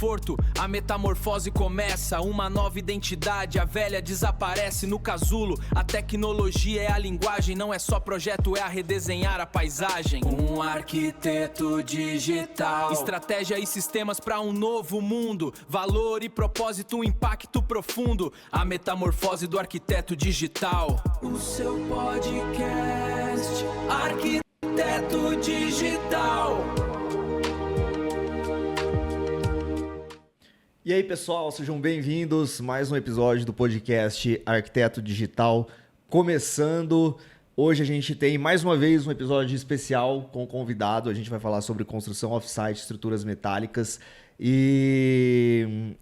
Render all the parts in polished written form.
conforto, a metamorfose começa. Uma nova identidade, a velha desaparece. No casulo, a tecnologia é a linguagem. Não é só projeto, é a redesenhar a paisagem. Um arquiteto digital, estratégia e sistemas para um novo mundo. Valor e propósito, um impacto profundo. A metamorfose do arquiteto digital. O seu podcast, Arquiteto Digital. E aí, pessoal, sejam bem-vindos a mais um episódio do podcast Arquiteto Digital. Começando, hoje a gente tem mais uma vez um episódio especial com o convidado. A gente vai falar sobre construção off-site, estruturas metálicas e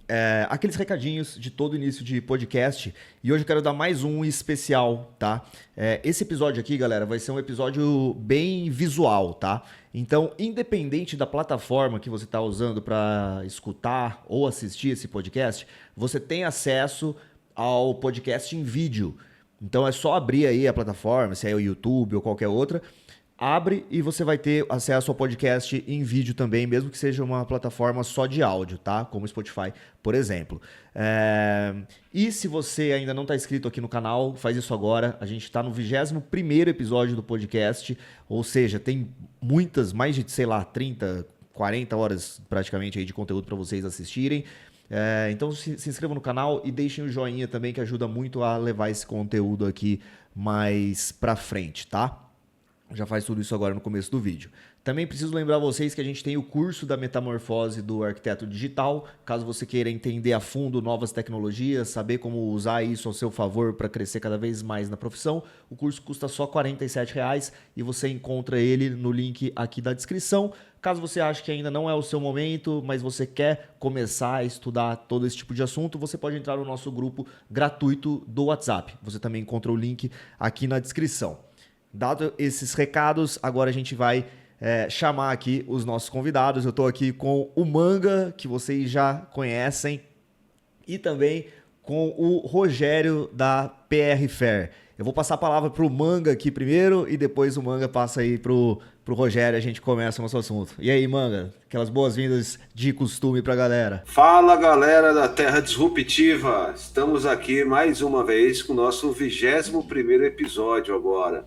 aqueles recadinhos de todo início de podcast. E hoje eu quero dar mais um especial, tá? Esse episódio aqui, galera, vai ser um episódio bem visual, tá? Então, independente da plataforma que você está usando para escutar ou assistir esse podcast, você tem acesso ao podcast em vídeo. Então, é só abrir aí a plataforma, se é o YouTube ou qualquer outra, abre e você vai ter acesso ao podcast em vídeo também, mesmo que seja uma plataforma só de áudio, tá? Como o Spotify, por exemplo. E se você ainda não está inscrito aqui no canal, faz isso agora. A gente está no 21º episódio do podcast, ou seja, tem mais de, 30, 40 horas praticamente aí de conteúdo para vocês assistirem. Então se inscrevam no canal e deixem o joinha também, que ajuda muito a levar esse conteúdo aqui mais para frente, tá? Já faz tudo isso agora no começo do vídeo. Também preciso lembrar vocês que a gente tem o curso da metamorfose do arquiteto digital. Caso você queira entender a fundo novas tecnologias, saber como usar isso ao seu favor para crescer cada vez mais na profissão, o curso custa só R$ 47,00 e você encontra ele no link aqui da descrição. Caso você ache que ainda não é o seu momento, mas você quer começar a estudar todo esse tipo de assunto, você pode entrar no nosso grupo gratuito do WhatsApp. Você também encontra o link aqui na descrição. Dado esses recados, agora a gente vai chamar aqui os nossos convidados. Eu estou aqui com o Manga, que vocês já conhecem, e também com o Rogério da PR Fair. Eu vou passar a palavra para o Manga aqui primeiro e depois o Manga passa aí para o Rogério e a gente começa o nosso assunto. E aí, Manga, aquelas boas-vindas de costume para a galera. Fala, galera da Terra Disruptiva. Estamos aqui mais uma vez com o nosso 21º episódio agora.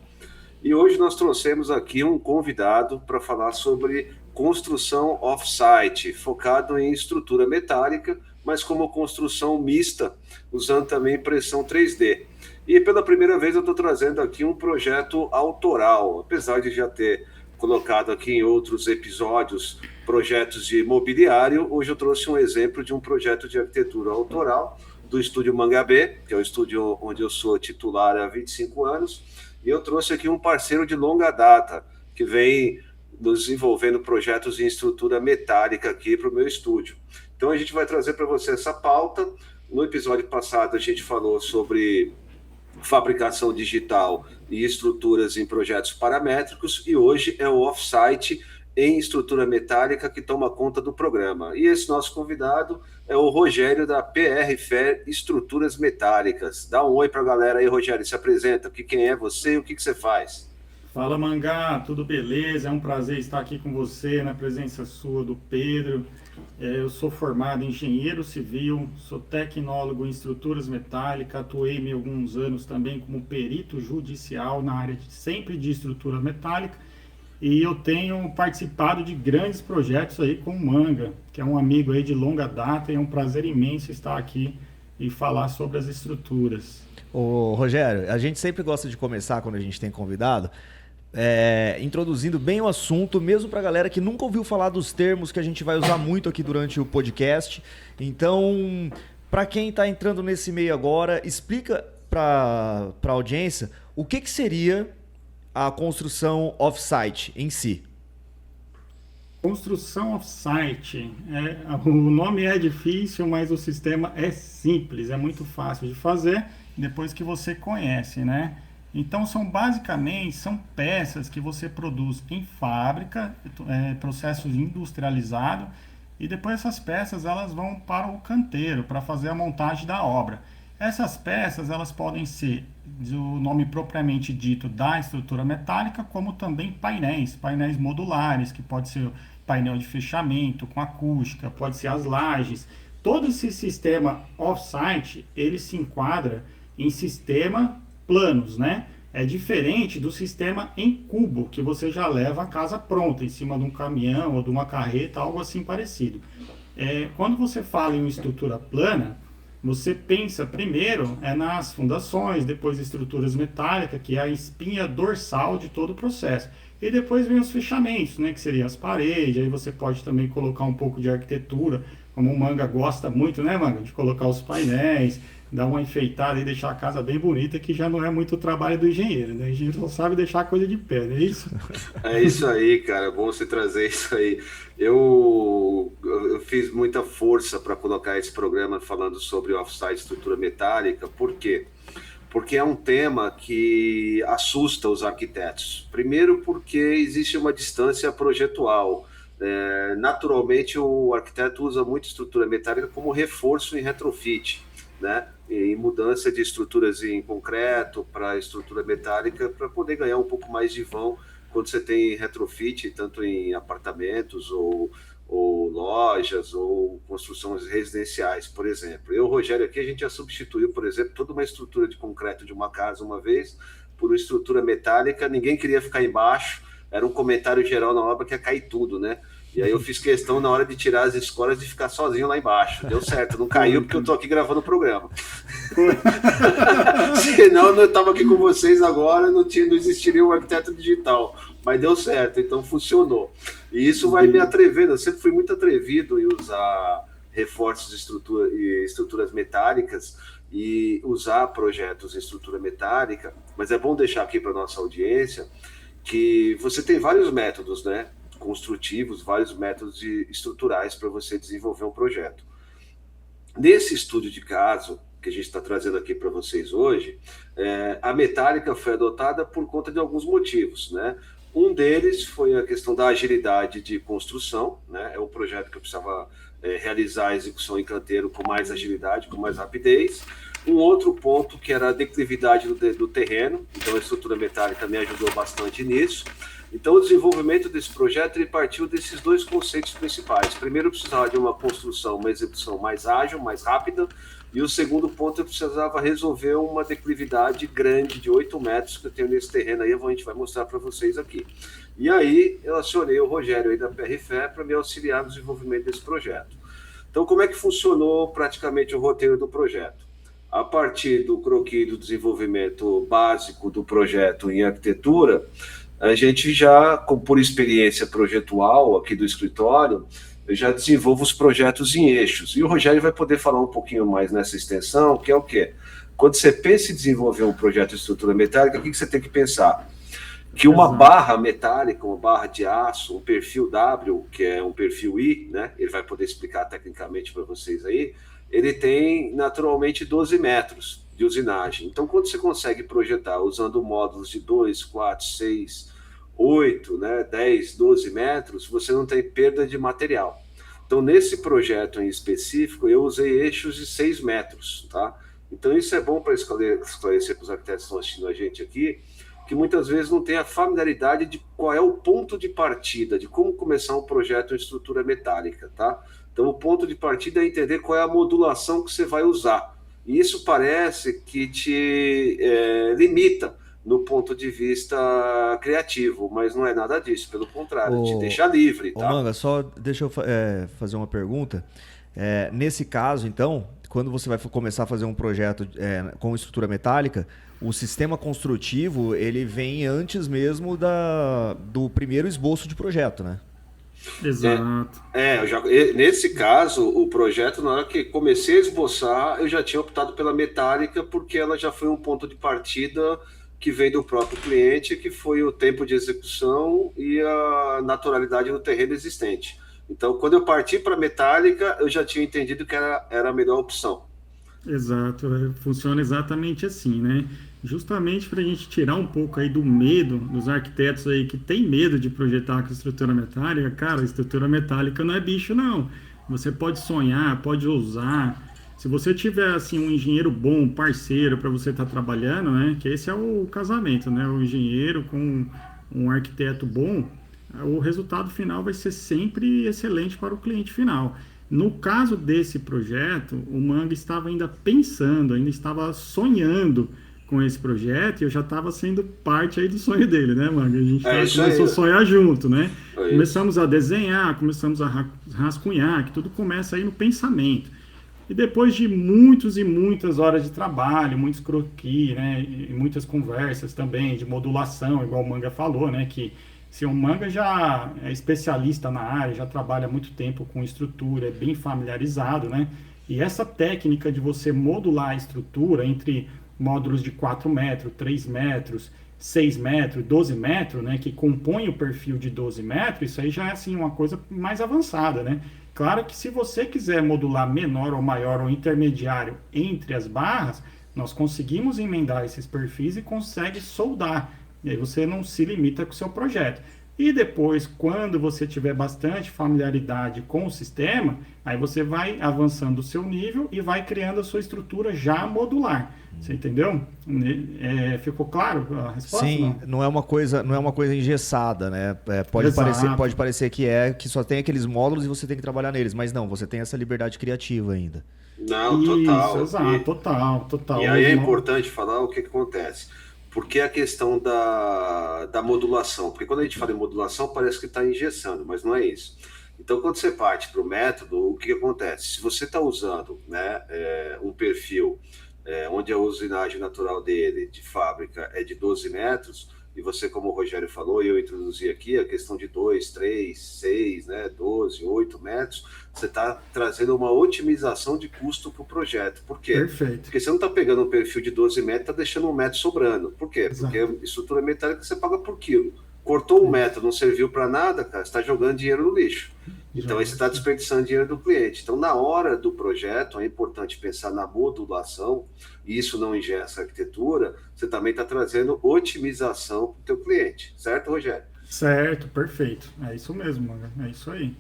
E hoje nós trouxemos aqui um convidado para falar sobre construção off-site, focado em estrutura metálica, mas como construção mista, usando também impressão 3D. E pela primeira vez eu estou trazendo aqui um projeto autoral, apesar de já ter colocado aqui em outros episódios projetos de mobiliário, hoje eu trouxe um exemplo de um projeto de arquitetura autoral do Estúdio Mangabê, que é o estúdio onde eu sou titular há 25 anos, e eu trouxe aqui um parceiro de longa data, que vem nos desenvolvendo projetos em estrutura metálica aqui para o meu estúdio. Então a gente vai trazer para você essa pauta. No episódio passado a gente falou sobre fabricação digital e estruturas em projetos paramétricos, e hoje é o off-site em estrutura metálica que toma conta do programa. E esse nosso convidado é o Rogério da PR Fair Estruturas Metálicas. Dá um oi para a galera aí, Rogério, se apresenta, quem é você e o que você faz? Fala, Mangá, tudo beleza? É um prazer estar aqui com você, na presença sua do Pedro. Eu sou formado em engenheiro civil, sou tecnólogo em estruturas metálicas, atuei em alguns anos também como perito judicial na área sempre de estrutura metálica, e eu tenho participado de grandes projetos aí com o Manga, que é um amigo aí de longa data, e é um prazer imenso estar aqui e falar sobre as estruturas. Ô, Rogério, a gente sempre gosta de começar quando a gente tem convidado, introduzindo bem o assunto, mesmo para a galera que nunca ouviu falar dos termos que a gente vai usar muito aqui durante o podcast. Então, para quem está entrando nesse meio agora, explica para a audiência o que seria a construção off-site em si. Construção off-site, o nome é difícil, mas o sistema é simples, é muito fácil de fazer depois que você conhece, né? Então, basicamente são peças que você produz em fábrica, processo industrializado, e depois essas peças elas vão para o canteiro para fazer a montagem da obra. Essas peças elas podem ser do nome propriamente dito da estrutura metálica, como também painéis modulares, que pode ser painel de fechamento, com acústica, pode ser as lajes. Todo esse sistema off-site, ele se enquadra em sistema planos, né? É diferente do sistema em cubo, que você já leva a casa pronta, em cima de um caminhão ou de uma carreta, algo assim parecido. Quando você fala em uma estrutura plana, você pensa primeiro nas fundações, depois estruturas metálicas, que é a espinha dorsal de todo o processo. E depois vem os fechamentos, né, que seriam as paredes, aí você pode também colocar um pouco de arquitetura, como o Manga gosta muito, né, Manga, de colocar os painéis, dar uma enfeitada e deixar a casa bem bonita, que já não é muito o trabalho do engenheiro, né? O engenheiro só sabe deixar a coisa de pé, não é isso? É isso aí, cara, é bom você trazer isso aí. Eu fiz muita força para colocar esse programa falando sobre off-site estrutura metálica, por quê? Porque é um tema que assusta os arquitetos. Primeiro porque existe uma distância projetual. Naturalmente, o arquiteto usa muito estrutura metálica como reforço em retrofit, né? Em mudança de estruturas em concreto para estrutura metálica, para poder ganhar um pouco mais de vão quando você tem retrofit, tanto em apartamentos ou lojas ou construções residenciais, por exemplo. Eu, Rogério, aqui a gente já substituiu, por exemplo, toda uma estrutura de concreto de uma casa uma vez por uma estrutura metálica, ninguém queria ficar embaixo, era um comentário geral na obra que ia cair tudo, né? E aí eu fiz questão, na hora de tirar as escolas, de ficar sozinho lá embaixo. Deu certo, não caiu porque eu tô aqui gravando o programa. Senão eu estava aqui com vocês agora, não existiria um arquiteto digital. Mas deu certo, então funcionou. E isso vai me atrevendo. Eu sempre fui muito atrevido em usar reforços e estruturas metálicas e usar projetos em estrutura metálica. Mas é bom deixar aqui para nossa audiência que você tem vários métodos, né? Construtivos, vários métodos estruturais para você desenvolver um projeto. Nesse estudo de caso que a gente está trazendo aqui para vocês hoje, a metálica foi adotada por conta de alguns motivos, né? Um deles foi a questão da agilidade de construção, né? É um projeto que eu precisava realizar a execução em canteiro com mais agilidade, com mais rapidez. Um outro ponto que era a declividade do terreno, então a estrutura metálica me ajudou bastante nisso. Então, o desenvolvimento desse projeto ele partiu desses dois conceitos principais. Primeiro, eu precisava de uma construção, uma execução mais ágil, mais rápida. E o segundo ponto, eu precisava resolver uma declividade grande de 8 metros que eu tenho nesse terreno aí, a gente vai mostrar para vocês aqui. E aí, eu acionei o Rogério aí da PRFE para me auxiliar no desenvolvimento desse projeto. Então, como é que funcionou praticamente o roteiro do projeto? A partir do croquis do desenvolvimento básico do projeto em arquitetura, a gente já, por experiência projetual aqui do escritório, eu já desenvolvo os projetos em eixos. E o Rogério vai poder falar um pouquinho mais nessa extensão, que é o quê? Quando você pensa em desenvolver um projeto de estrutura metálica, o que você tem que pensar? Que uma barra metálica, uma barra de aço, um perfil W, que é um perfil I, né? Ele vai poder explicar tecnicamente para vocês aí, ele tem naturalmente 12 metros de usinagem. Então, quando você consegue projetar usando módulos de 2, 4, 6, 8, né, 10, 12 metros, você não tem perda de material. Então, nesse projeto em específico, eu usei eixos de 6 metros, tá? Então, isso é bom para esclarecer para os arquitetos que estão assistindo a gente aqui, que muitas vezes não tem a familiaridade de qual é o ponto de partida, de como começar um projeto em estrutura metálica, tá? Então, o ponto de partida é entender qual é a modulação que você vai usar. E isso parece que te limita no ponto de vista criativo, mas não é nada disso, pelo contrário, te deixa livre, tá? Manga, só deixa eu fazer uma pergunta. Nesse caso, então, quando você vai começar a fazer um projeto com estrutura metálica, o sistema construtivo, ele vem antes mesmo do primeiro esboço de projeto, né? Exato. Nesse caso, o projeto, na hora que comecei a esboçar, eu já tinha optado pela metálica, porque ela já foi um ponto de partida que veio do próprio cliente, que foi o tempo de execução e a naturalidade do terreno existente. Então, quando eu parti para metálica, eu já tinha entendido que era a melhor opção. Exato, funciona exatamente assim, né? Justamente para a gente tirar um pouco aí do medo dos arquitetos aí que tem medo de projetar com estrutura metálica. Cara, a estrutura metálica não é bicho, não. Você pode sonhar, pode ousar. Se você tiver assim um engenheiro bom, um parceiro para você estar trabalhando, né? Que esse é o casamento, né? O engenheiro com um arquiteto bom, o resultado final vai ser sempre excelente para o cliente final. No caso desse projeto, o Manga estava ainda pensando, ainda estava sonhando com esse projeto, e eu já estava sendo parte aí do sonho dele, né, Manga? A gente começou a sonhar junto, né? Começamos a desenhar, começamos a rascunhar, que tudo começa aí no pensamento. E depois de muitas e muitas horas de trabalho, muitos croquis, né, e muitas conversas também de modulação, igual o Manga falou, né, que se o Manga já é especialista na área, já trabalha há muito tempo com estrutura, é bem familiarizado, né, e essa técnica de você modular a estrutura entre módulos de 4 metros, 3 metros, 6 metros, 12 metros, né, que compõem o perfil de 12 metros, isso aí já é assim, uma coisa mais avançada, né? Claro que se você quiser modular menor ou maior ou intermediário entre as barras, nós conseguimos emendar esses perfis e consegue soldar. E aí você não se limita com o seu projeto. E depois, quando você tiver bastante familiaridade com o sistema, aí você vai avançando o seu nível e vai criando a sua estrutura já modular. Você entendeu? Ficou claro a resposta? Sim, não é uma coisa engessada, né? Pode parecer que só tem aqueles módulos e você tem que trabalhar neles, mas não, você tem essa liberdade criativa ainda. Não, total. Isso, exato, total. E aí é importante falar o que acontece. Porque a questão da modulação, porque quando a gente fala em modulação parece que está engessando, mas não é isso. Então, quando você parte para o método, o que acontece? Se você está usando, né, um perfil onde a usinagem natural dele, de fábrica, é de 12 metros, e você, como o Rogério falou, e eu introduzi aqui, a questão de 2, 3, 6, né, 12, 8 metros, você está trazendo uma otimização de custo para o projeto. Por quê? Perfeito. Porque você não está pegando um perfil de 12 metros e está deixando 1 metro sobrando. Por quê? Exato. Porque estrutura metálica você paga por quilo. Cortou 1 metro, não serviu para nada, cara, você está jogando dinheiro no lixo. Então, aí você está desperdiçando dinheiro do cliente. Então, na hora do projeto, é importante pensar na modulação, e isso não engessa a arquitetura, você também está trazendo otimização para o teu cliente. Certo, Rogério? Certo, perfeito. É isso mesmo, Manga. É isso aí.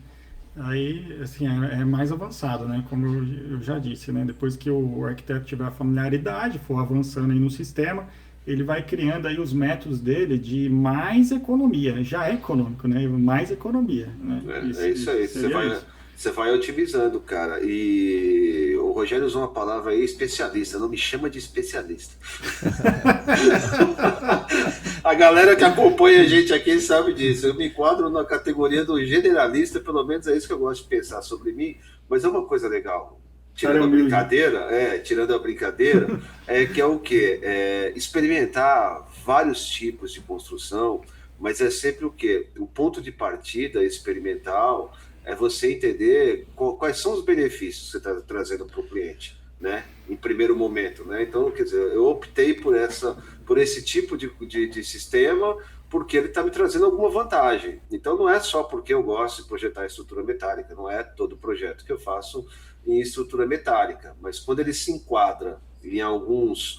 Aí, assim, é mais avançado, né? Como eu já disse, né? Depois que o arquiteto tiver a familiaridade, for avançando aí no sistema, ele vai criando aí os métodos dele de mais economia. Já é econômico, né? Mais economia, né? É isso aí. Você vai otimizando, cara. E o Rogério usou uma palavra aí, especialista. Não me chama de especialista. A galera que acompanha a gente aqui sabe disso. Eu me enquadro na categoria do generalista, pelo menos é isso que eu gosto de pensar sobre mim. Mas é uma coisa legal. Tirando a brincadeira, que é o quê? Experimentar vários tipos de construção, mas é sempre o quê? O ponto de partida experimental é você entender quais são os benefícios que você está trazendo para o cliente, né? Em primeiro momento, né? Então, quer dizer, eu optei por esse tipo de sistema porque ele está me trazendo alguma vantagem. Então, não é só porque eu gosto de projetar estrutura metálica, não é todo projeto que eu faço em estrutura metálica, mas quando ele se enquadra em alguns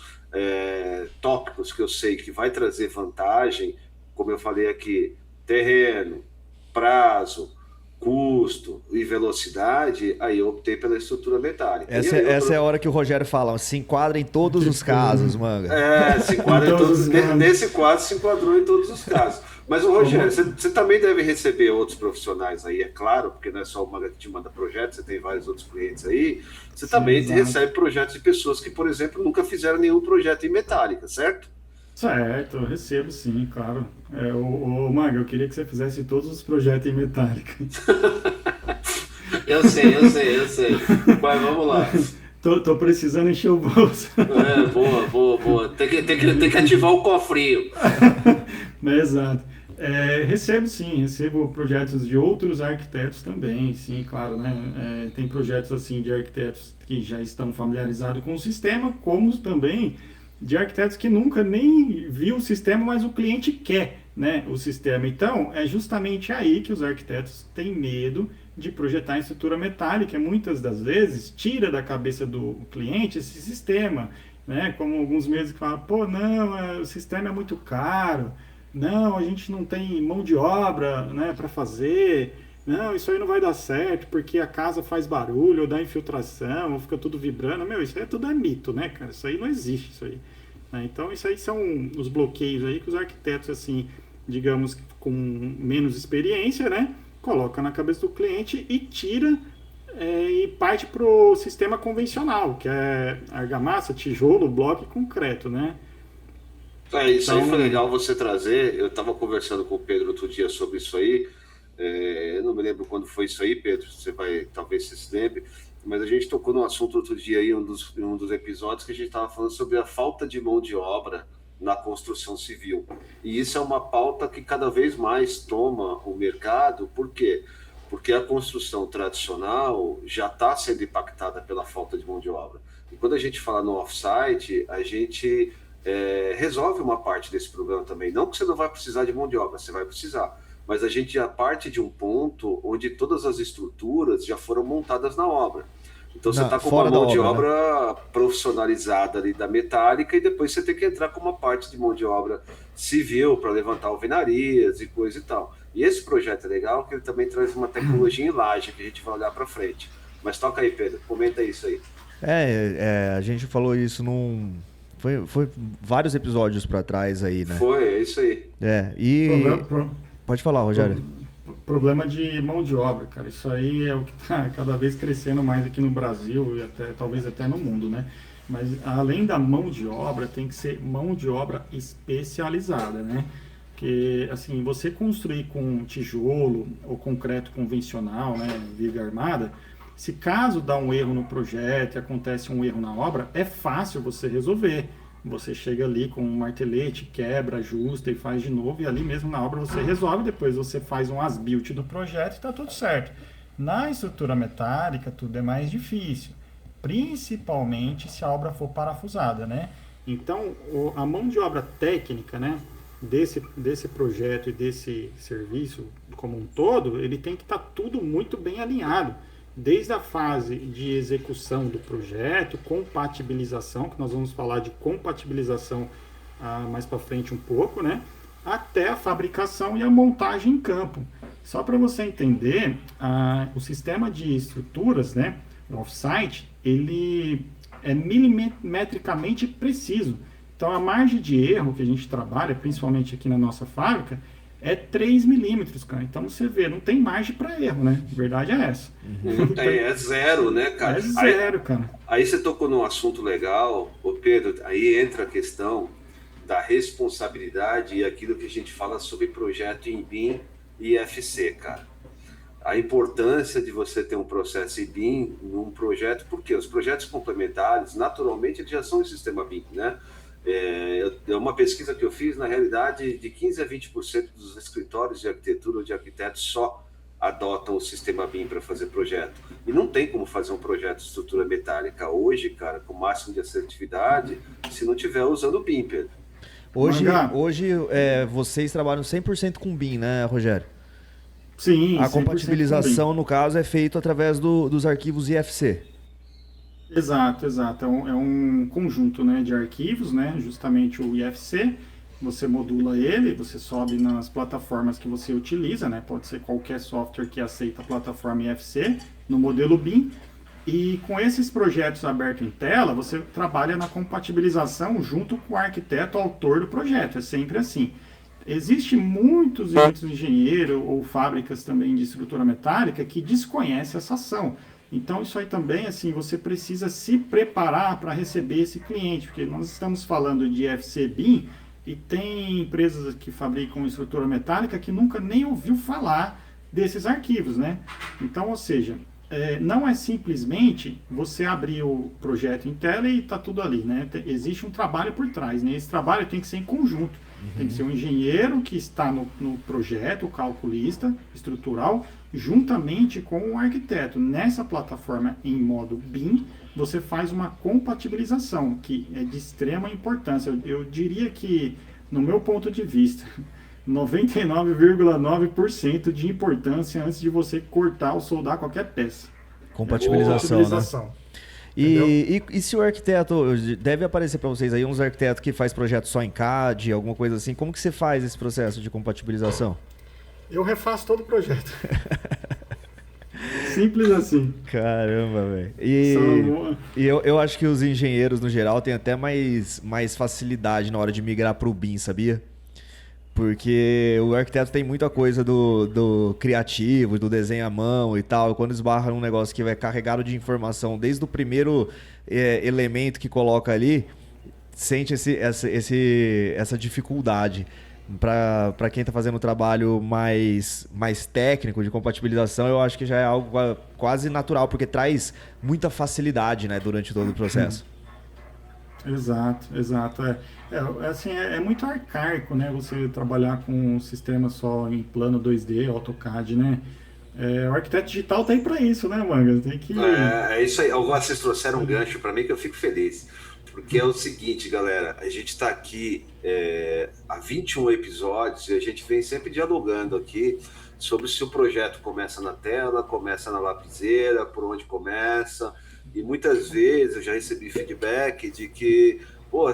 tópicos que eu sei que vai trazer vantagem, como eu falei aqui, terreno, prazo, custo e velocidade, aí eu optei pela estrutura metálica. Essa é a hora que o Rogério fala, se enquadra em todos os casos, Manga. Se enquadra em todos, nesse quadro se enquadrou em todos os casos. Mas, o Rogério, você também deve receber outros profissionais aí, é claro, porque não é só o Manga que te manda projetos, você tem vários outros clientes aí. Você também recebe projetos de pessoas que, por exemplo, nunca fizeram nenhum projeto em metálica, certo? Certo, eu recebo sim, claro. Manga, eu queria que você fizesse todos os projetos em metálica. Eu sei. Mas vamos lá. Tô precisando encher o bolso. Boa. Tem que ativar o cofrinho. Exato. Recebo projetos de outros arquitetos também, sim, claro, né? Tem projetos assim de arquitetos que já estão familiarizados com o sistema, como também de arquitetos que nunca nem viu o sistema, mas o cliente quer, né, o sistema. Então, é justamente aí que os arquitetos têm medo de projetar em estrutura metálica. Muitas das vezes tira da cabeça do cliente esse sistema, né? Como alguns meses que falam, o sistema é muito caro, não, a gente não tem mão de obra, né, para fazer, não, isso aí não vai dar certo porque a casa faz barulho, ou dá infiltração, ou fica tudo vibrando. Isso aí tudo é mito, né, cara? Isso aí não existe, isso aí. Então, isso aí são os bloqueios aí que os arquitetos, assim, digamos, com menos experiência, né? Coloca na cabeça do cliente e tira e parte para o sistema convencional, que é argamassa, tijolo, bloco e concreto, né? Isso aí foi legal você trazer. Eu estava conversando com o Pedro outro dia sobre isso aí. Eu não me lembro quando foi isso aí, Pedro. Você vai, talvez você se lembre. Mas a gente tocou no assunto outro dia aí, em um dos episódios, que a gente estava falando sobre a falta de mão de obra na construção civil. E isso é uma pauta que cada vez mais toma o mercado. Por quê? Porque a construção tradicional já está sendo impactada pela falta de mão de obra. E quando a gente fala no off-site, a gente resolve uma parte desse problema também. Não que você não vai precisar de mão de obra, você vai precisar. Mas a gente já parte de um ponto onde todas as estruturas já foram montadas na obra. Então você está com uma mão de obra, né, profissionalizada ali da metálica, e depois você tem que entrar com uma parte de mão de obra civil para levantar alvenarias e coisa e tal. E esse projeto é legal, que ele também traz uma tecnologia em laje que a gente vai olhar para frente. Mas toca aí, Pedro, comenta isso aí. A gente falou isso Foi vários episódios para trás aí, né? É isso aí. Pode falar, Rogério. Problema de mão de obra, cara. Isso aí é o que está cada vez crescendo mais aqui no Brasil e talvez até no mundo, né? Mas além da mão de obra, tem que ser mão de obra especializada, né? Porque, assim, você construir com tijolo ou concreto convencional, né, viga armada, se caso dá um erro no projeto e acontece um erro na obra, é fácil você resolver. Você chega ali com um martelete, quebra, ajusta e faz de novo, e ali mesmo na obra você resolve, depois você faz um as-built do projeto e está tudo certo. Na estrutura metálica, tudo é mais difícil, principalmente se a obra for parafusada, né? Então, a mão de obra técnica, né, desse projeto e desse serviço como um todo, ele tem que estar tudo muito bem alinhado. Desde a fase de execução do projeto, compatibilização, que nós vamos falar de compatibilização mais para frente um pouco, né? Até a fabricação e a montagem em campo. Só para você entender, o sistema de estruturas, né, o off-site, ele é milimetricamente preciso. Então, a margem de erro que a gente trabalha, principalmente aqui na nossa fábrica, é 3 milímetros, cara. Então você vê, não tem margem para erro, né? A verdade é essa. Não tem, é zero, né, cara? É zero, cara. Aí você tocou num assunto legal, ô Pedro, aí entra a questão da responsabilidade e aquilo que a gente fala sobre projeto em BIM e IFC, cara. A importância de você ter um processo em BIM num projeto, porque os projetos complementares, naturalmente, eles já são em sistema BIM, né? É uma pesquisa que eu fiz, na realidade, de 15% a 20% dos escritórios de arquitetura ou de arquitetos só adotam o sistema BIM para fazer projeto. E não tem como fazer um projeto de estrutura metálica hoje, cara, com o máximo de assertividade, se não estiver usando o BIM, Pedro. Hoje vocês trabalham 100% com BIM, né, Rogério? Sim. A compatibilização, no caso, é feita através dos arquivos IFC. Exato. É um conjunto, né, de arquivos, né, justamente o IFC. Você modula ele, você sobe nas plataformas que você utiliza, né, pode ser qualquer software que aceita a plataforma IFC, no modelo BIM. E com esses projetos abertos em tela, você trabalha na compatibilização junto com o arquiteto autor do projeto, é sempre assim. Existem muitos engenheiros ou fábricas também de estrutura metálica que desconhecem essa ação. Então, isso aí também, assim, você precisa se preparar para receber esse cliente, porque nós estamos falando de IFC BIM e tem empresas que fabricam estrutura metálica que nunca nem ouviu falar desses arquivos, né? Então, ou seja, não é simplesmente você abrir o projeto em tela e está tudo ali, né? Existe um trabalho por trás, né? Esse trabalho tem que ser em conjunto. Tem que ser um engenheiro que está no projeto, o calculista estrutural, juntamente com o arquiteto. Nessa plataforma em modo BIM, você faz uma compatibilização, que é de extrema importância. Eu diria que, no meu ponto de vista, 99,9% de importância antes de você cortar ou soldar qualquer peça. Compatibilização, né? E se o arquiteto, deve aparecer para vocês aí uns arquitetos que faz projeto só em CAD, alguma coisa assim, como que você faz esse processo de compatibilização? Eu refaço todo o projeto. Simples assim. Caramba, velho. E eu acho que os engenheiros, no geral, têm até mais facilidade na hora de migrar para o BIM, sabia? Porque o arquiteto tem muita coisa do criativo, do desenho à mão e tal. E quando esbarra num negócio que vai carregado de informação desde o primeiro elemento que coloca ali, sente essa dificuldade. Para quem está fazendo um trabalho mais técnico de compatibilização, eu acho que já é algo quase natural, porque traz muita facilidade, né, durante todo o processo. Exato. Assim, é muito arcaico, né? Você trabalhar com um sistema só em plano 2D, AutoCAD, né? O arquiteto digital tá aí para isso, né, Manga? Tem que... É isso aí. Agora vocês trouxeram um gancho para mim que eu fico feliz. Porque é o seguinte, galera, a gente está aqui há 21 episódios e a gente vem sempre dialogando aqui sobre se o projeto começa na tela, começa na lapiseira, por onde começa. E muitas vezes eu já recebi feedback de que,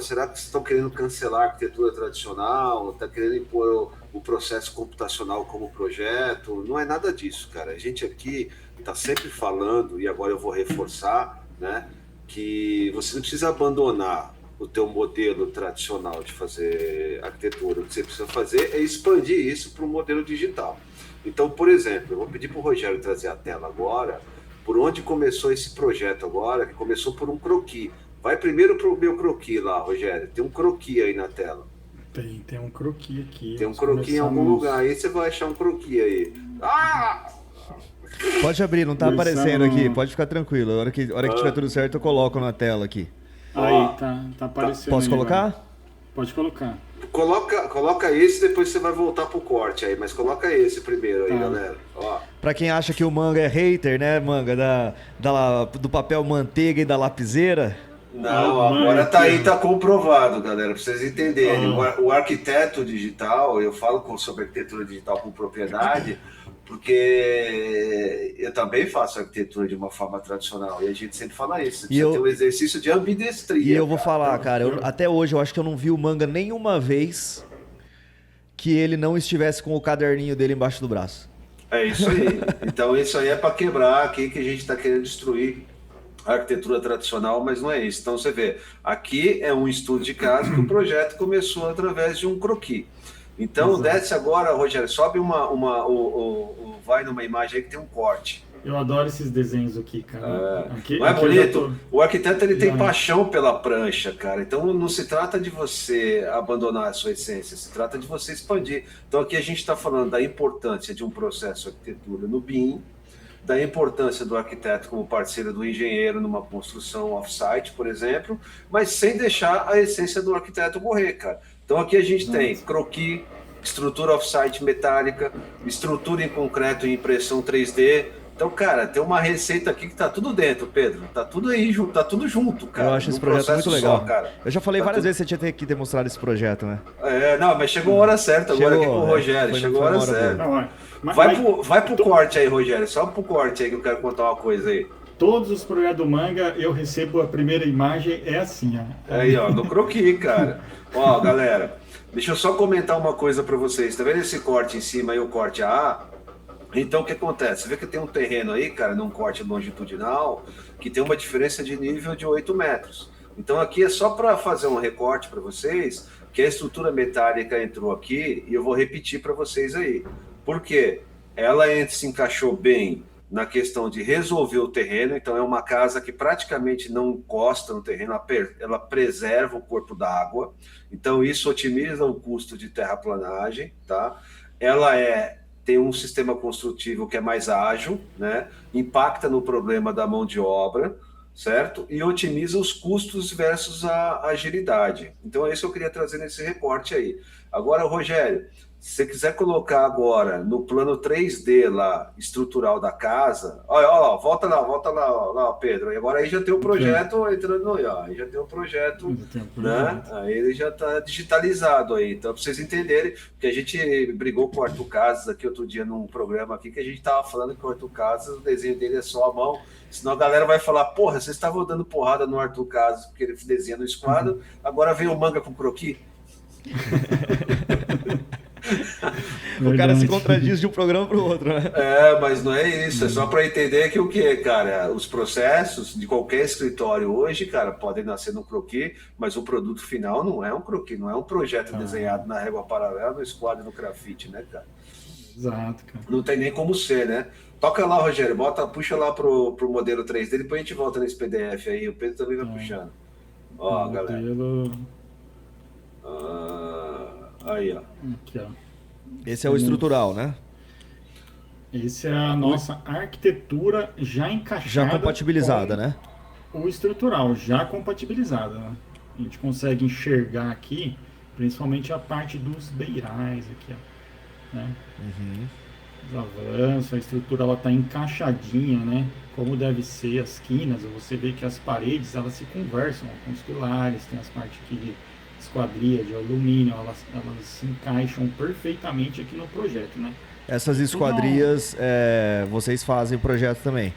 será que vocês estão querendo cancelar a arquitetura tradicional? Está querendo impor o processo computacional como projeto? Não é nada disso, cara. A gente aqui está sempre falando, e agora eu vou reforçar, né, que você não precisa abandonar o teu modelo tradicional de fazer arquitetura. O que você precisa fazer é expandir isso para um modelo digital. Então, por exemplo, eu vou pedir para o Rogério trazer a tela agora, por onde começou esse projeto agora, que começou por um croquis. Vai primeiro para o meu croquis lá, Rogério. Tem um croquis aí na tela. Tem um croquis aqui. Tem um croquis em algum lugar. Aí você vai achar um croquis aí. Pode abrir, não tá aparecendo aqui. Pode ficar tranquilo. A hora que tiver tudo certo, eu coloco na tela aqui. Aí, tá aparecendo. Posso colocar? Agora. Pode colocar. Coloca esse, depois você vai voltar pro corte aí, mas coloca esse primeiro aí, galera. Pra quem acha que o Manga é hater, né, Manga, do papel manteiga e da lapiseira... Não, agora tá comprovado, galera, pra vocês entenderem. O arquiteto digital, eu falo sobre arquitetura digital com propriedade, porque eu também faço arquitetura de uma forma tradicional, e a gente sempre fala isso, tem um exercício de ambidestria. E eu vou falar, cara, até hoje eu acho que eu não vi o Manga nenhuma vez que ele não estivesse com o caderninho dele embaixo do braço. É isso aí. Então isso aí é para quebrar aqui que a gente está querendo destruir a arquitetura tradicional, mas não é isso. Então você vê, aqui é um estudo de caso que o projeto começou através de um croquis. Então desce agora, Rogério, sobe vai numa imagem aí que tem um corte. Eu adoro esses desenhos aqui, cara. Não é bonito? O arquiteto ele tem paixão pela prancha, cara. Então não se trata de você abandonar a sua essência, se trata de você expandir. Então aqui a gente está falando da importância de um processo de arquitetura no BIM, da importância do arquiteto como parceiro do engenheiro numa construção off-site, por exemplo, mas sem deixar a essência do arquiteto morrer, cara. Então aqui a gente tem croquis, estrutura off-site metálica, estrutura em concreto e impressão 3D. Então, cara, tem uma receita aqui que tá tudo dentro, Pedro. Tá tudo aí, tá tudo junto, cara. Eu acho esse projeto muito legal. Cara. Eu já falei várias vezes que você tinha que demonstrar esse projeto, né? Não, mas chegou a hora certa agora aqui com o Rogério. Chegou a hora certa. Vai pro corte aí, Rogério. Só pro corte aí que eu quero contar uma coisa aí. Todos os projetos do Manga, eu recebo a primeira imagem, é assim, ó. Aí, ó, no croquis, cara. Ó, galera, deixa eu só comentar uma coisa pra vocês. Tá vendo esse corte em cima aí, o corte A? Então, o que acontece? Você vê que tem um terreno aí, cara, num corte longitudinal, que tem uma diferença de nível de 8 metros. Então, aqui é só para fazer um recorte para vocês, que a estrutura metálica entrou aqui, e eu vou repetir para vocês aí. Por quê? Ela se encaixou bem na questão de resolver o terreno, então é uma casa que praticamente não encosta no terreno, ela preserva o corpo d'água, então isso otimiza o custo de terraplanagem, tá? Ela tem um sistema construtivo que é mais ágil, né? Impacta no problema da mão de obra, certo? E otimiza os custos versus a agilidade. Então é isso que eu queria trazer nesse recorte aí. Agora, Rogério, se você quiser colocar agora no plano 3D lá, estrutural da casa, ó, volta lá, Pedro. E agora aí já tem o projeto entrando aí, ó. Aí já tem o projeto, né? Aí ele já está digitalizado aí. Então, para vocês entenderem, porque a gente brigou com o Arthur Casas aqui outro dia num programa aqui, que a gente estava falando que o Arthur Casas, o desenho dele é só a mão, senão a galera vai falar, porra, vocês estavam dando porrada no Arthur Casas, porque ele desenha no esquadro, agora vem o Manga com croquis. O cara se Verdade. contradiz de um programa pro outro, né? Mas não é isso. É só para entender que o que, cara? Os processos de qualquer escritório hoje, cara, podem nascer no croquis, mas o produto final não é um croquis, não é um projeto desenhado na régua paralela, no esquadro, no grafite, né, cara? Exato, cara. Não tem nem como ser, né? Toca lá, Rogério, puxa lá pro modelo 3D, depois a gente volta nesse PDF aí. O Pedro também vai puxando. Ó, galera. Modelo... Aí, ó. Aqui, ó. Esse é o estrutural, né? Esse é a nossa arquitetura já encaixada. Já compatibilizada, com né? O estrutural, já compatibilizada, né? A gente consegue enxergar aqui, principalmente a parte dos beirais aqui, ó. Né? Os avanços, a estrutura ela tá encaixadinha, né? Como deve ser as quinas, você vê que as paredes elas se conversam com os pilares, tem as partes aqui de esquadria, de alumínio, elas se encaixam perfeitamente aqui no projeto, né? Essas esquadrias, vocês fazem o projeto também?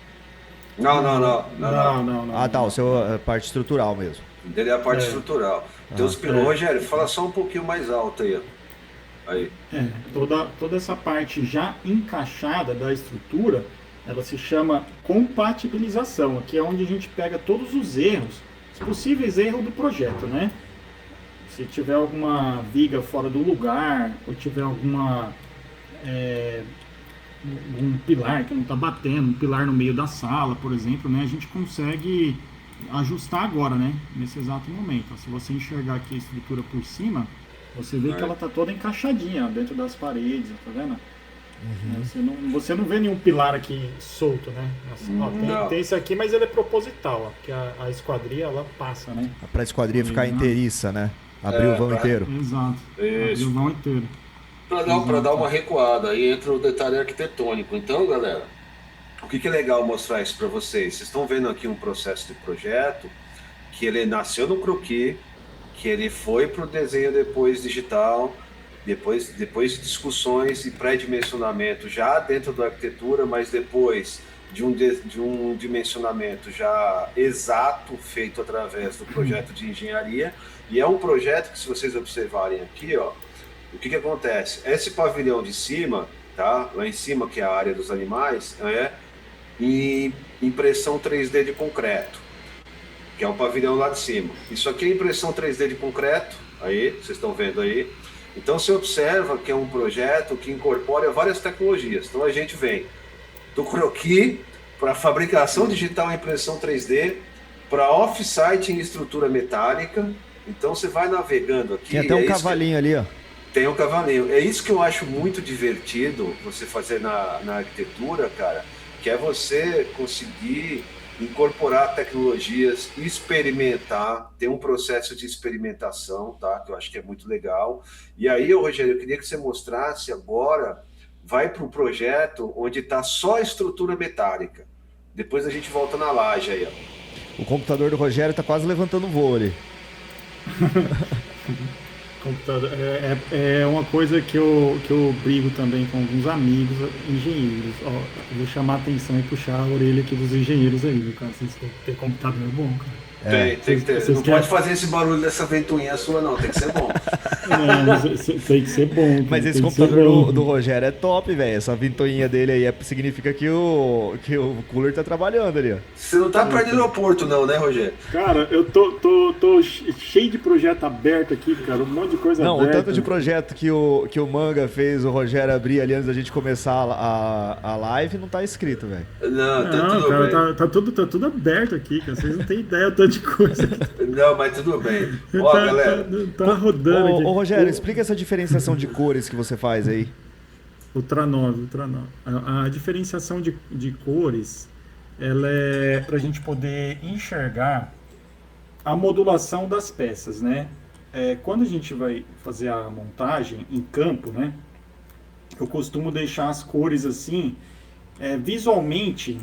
Não. Ah, tá, o seu é parte estrutural mesmo. Dele é a parte estrutural. Tem os pilares. Rogério, fala só um pouquinho mais alto aí, ó. Aí. Toda essa parte já encaixada da estrutura, ela se chama compatibilização. Aqui é onde a gente pega todos os erros, os possíveis erros do projeto, né? Se tiver alguma viga fora do lugar, ou tiver alguma um pilar que não está batendo, um pilar no meio da sala, por exemplo, né? A gente consegue ajustar agora, né? Nesse exato momento. Se você enxergar aqui a estrutura por cima, você vê que ela está toda encaixadinha dentro das paredes, tá vendo? Você não vê nenhum pilar aqui solto, né? Tem esse aqui, mas ele é proposital, ó, porque a esquadria ela passa, né? Pra esquadria ficar inteiriça, né? Abrir o vão inteiro. Exato. Isso. Abrir o vão inteiro. Para dar uma recuada, aí entra o detalhe arquitetônico. Então, galera, o que é legal mostrar isso para vocês? Vocês estão vendo aqui um processo de projeto que ele nasceu no croquis, que ele foi para o desenho depois digital, depois de discussões e pré-dimensionamento já dentro da arquitetura, mas depois de um dimensionamento já exato feito através do projeto de engenharia. E é um projeto que, se vocês observarem aqui, ó, o que acontece? Esse pavilhão de cima, tá? Lá em cima, que é a área dos animais, é impressão 3D de concreto, que é o pavilhão lá de cima. Isso aqui é impressão 3D de concreto, aí, vocês estão vendo aí. Então, você observa que é um projeto que incorpora várias tecnologias. Então, a gente vem do croquis para fabricação digital em impressão 3D, para off-site em estrutura metálica. Então, você vai navegando aqui... Tem até um cavalinho ali, ó. Tem um cavalinho. É isso que eu acho muito divertido você fazer na arquitetura, cara, que é você conseguir incorporar tecnologias, experimentar, ter um processo de experimentação, tá? Que eu acho que é muito legal. E aí, Rogério, eu queria que você mostrasse agora, vai para o projeto onde está só a estrutura metálica. Depois a gente volta na laje aí, ó. O computador do Rogério está quase levantando voo ali. Computador é uma coisa que eu brigo também com alguns amigos engenheiros. Ó, eu vou chamar a atenção e puxar a orelha aqui dos engenheiros aí, cara. Vocês têm que ter computador bom, cara. Tem que ter. Não pode fazer esse barulho dessa ventoinha sua, não. Tem que ser bom. Tem que ser bom. Cara. Mas esse computador do Rogério é top, velho. Essa ventoinha dele aí significa que o cooler tá trabalhando ali, ó. Você não tá perto do aeroporto, não, né, Rogério? Cara, eu tô cheio de projeto aberto aqui, cara. Um monte de coisa aberta. Não, o tanto de projeto que o Manga fez o Rogério abrir ali antes da gente começar a live não tá escrito, velho. Não, tudo cara, bem. tá tudo aberto aqui, cara. Vocês não têm ideia do tanto de coisa. Não, mas tudo bem. Ó, galera. Tá rodando aqui. Ô, Rogério, explica essa diferenciação de cores que você faz aí. Ultra 9. A diferenciação de cores, ela é pra gente poder enxergar a modulação das peças, né? Quando a gente vai fazer a montagem em campo, né? Eu costumo deixar as cores assim, visualmente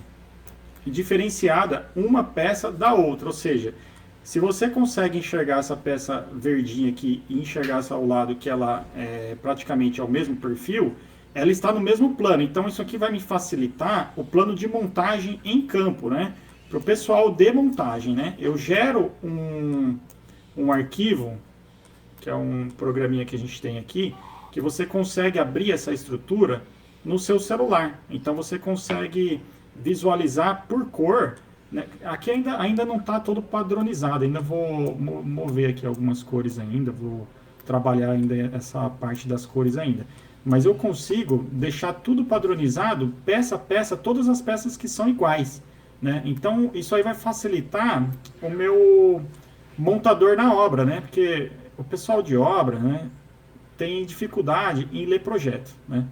diferenciada uma peça da outra, ou seja, se você consegue enxergar essa peça verdinha aqui e enxergar essa ao lado que ela praticamente é o mesmo perfil, ela está no mesmo plano. Então isso aqui vai me facilitar o plano de montagem em campo, né? Para o pessoal de montagem, né? Eu gero um arquivo, que é um programinha que a gente tem aqui, que você consegue abrir essa estrutura no seu celular. Então você consegue visualizar por cor, né? Aqui ainda não está todo padronizado, ainda vou mover aqui algumas cores ainda, vou trabalhar ainda essa parte das cores ainda. Mas eu consigo deixar tudo padronizado, peça a peça, todas as peças que são iguais, né? Então isso aí vai facilitar o meu montador na obra, né? Porque o pessoal de obra, né, tem dificuldade em ler projeto, né?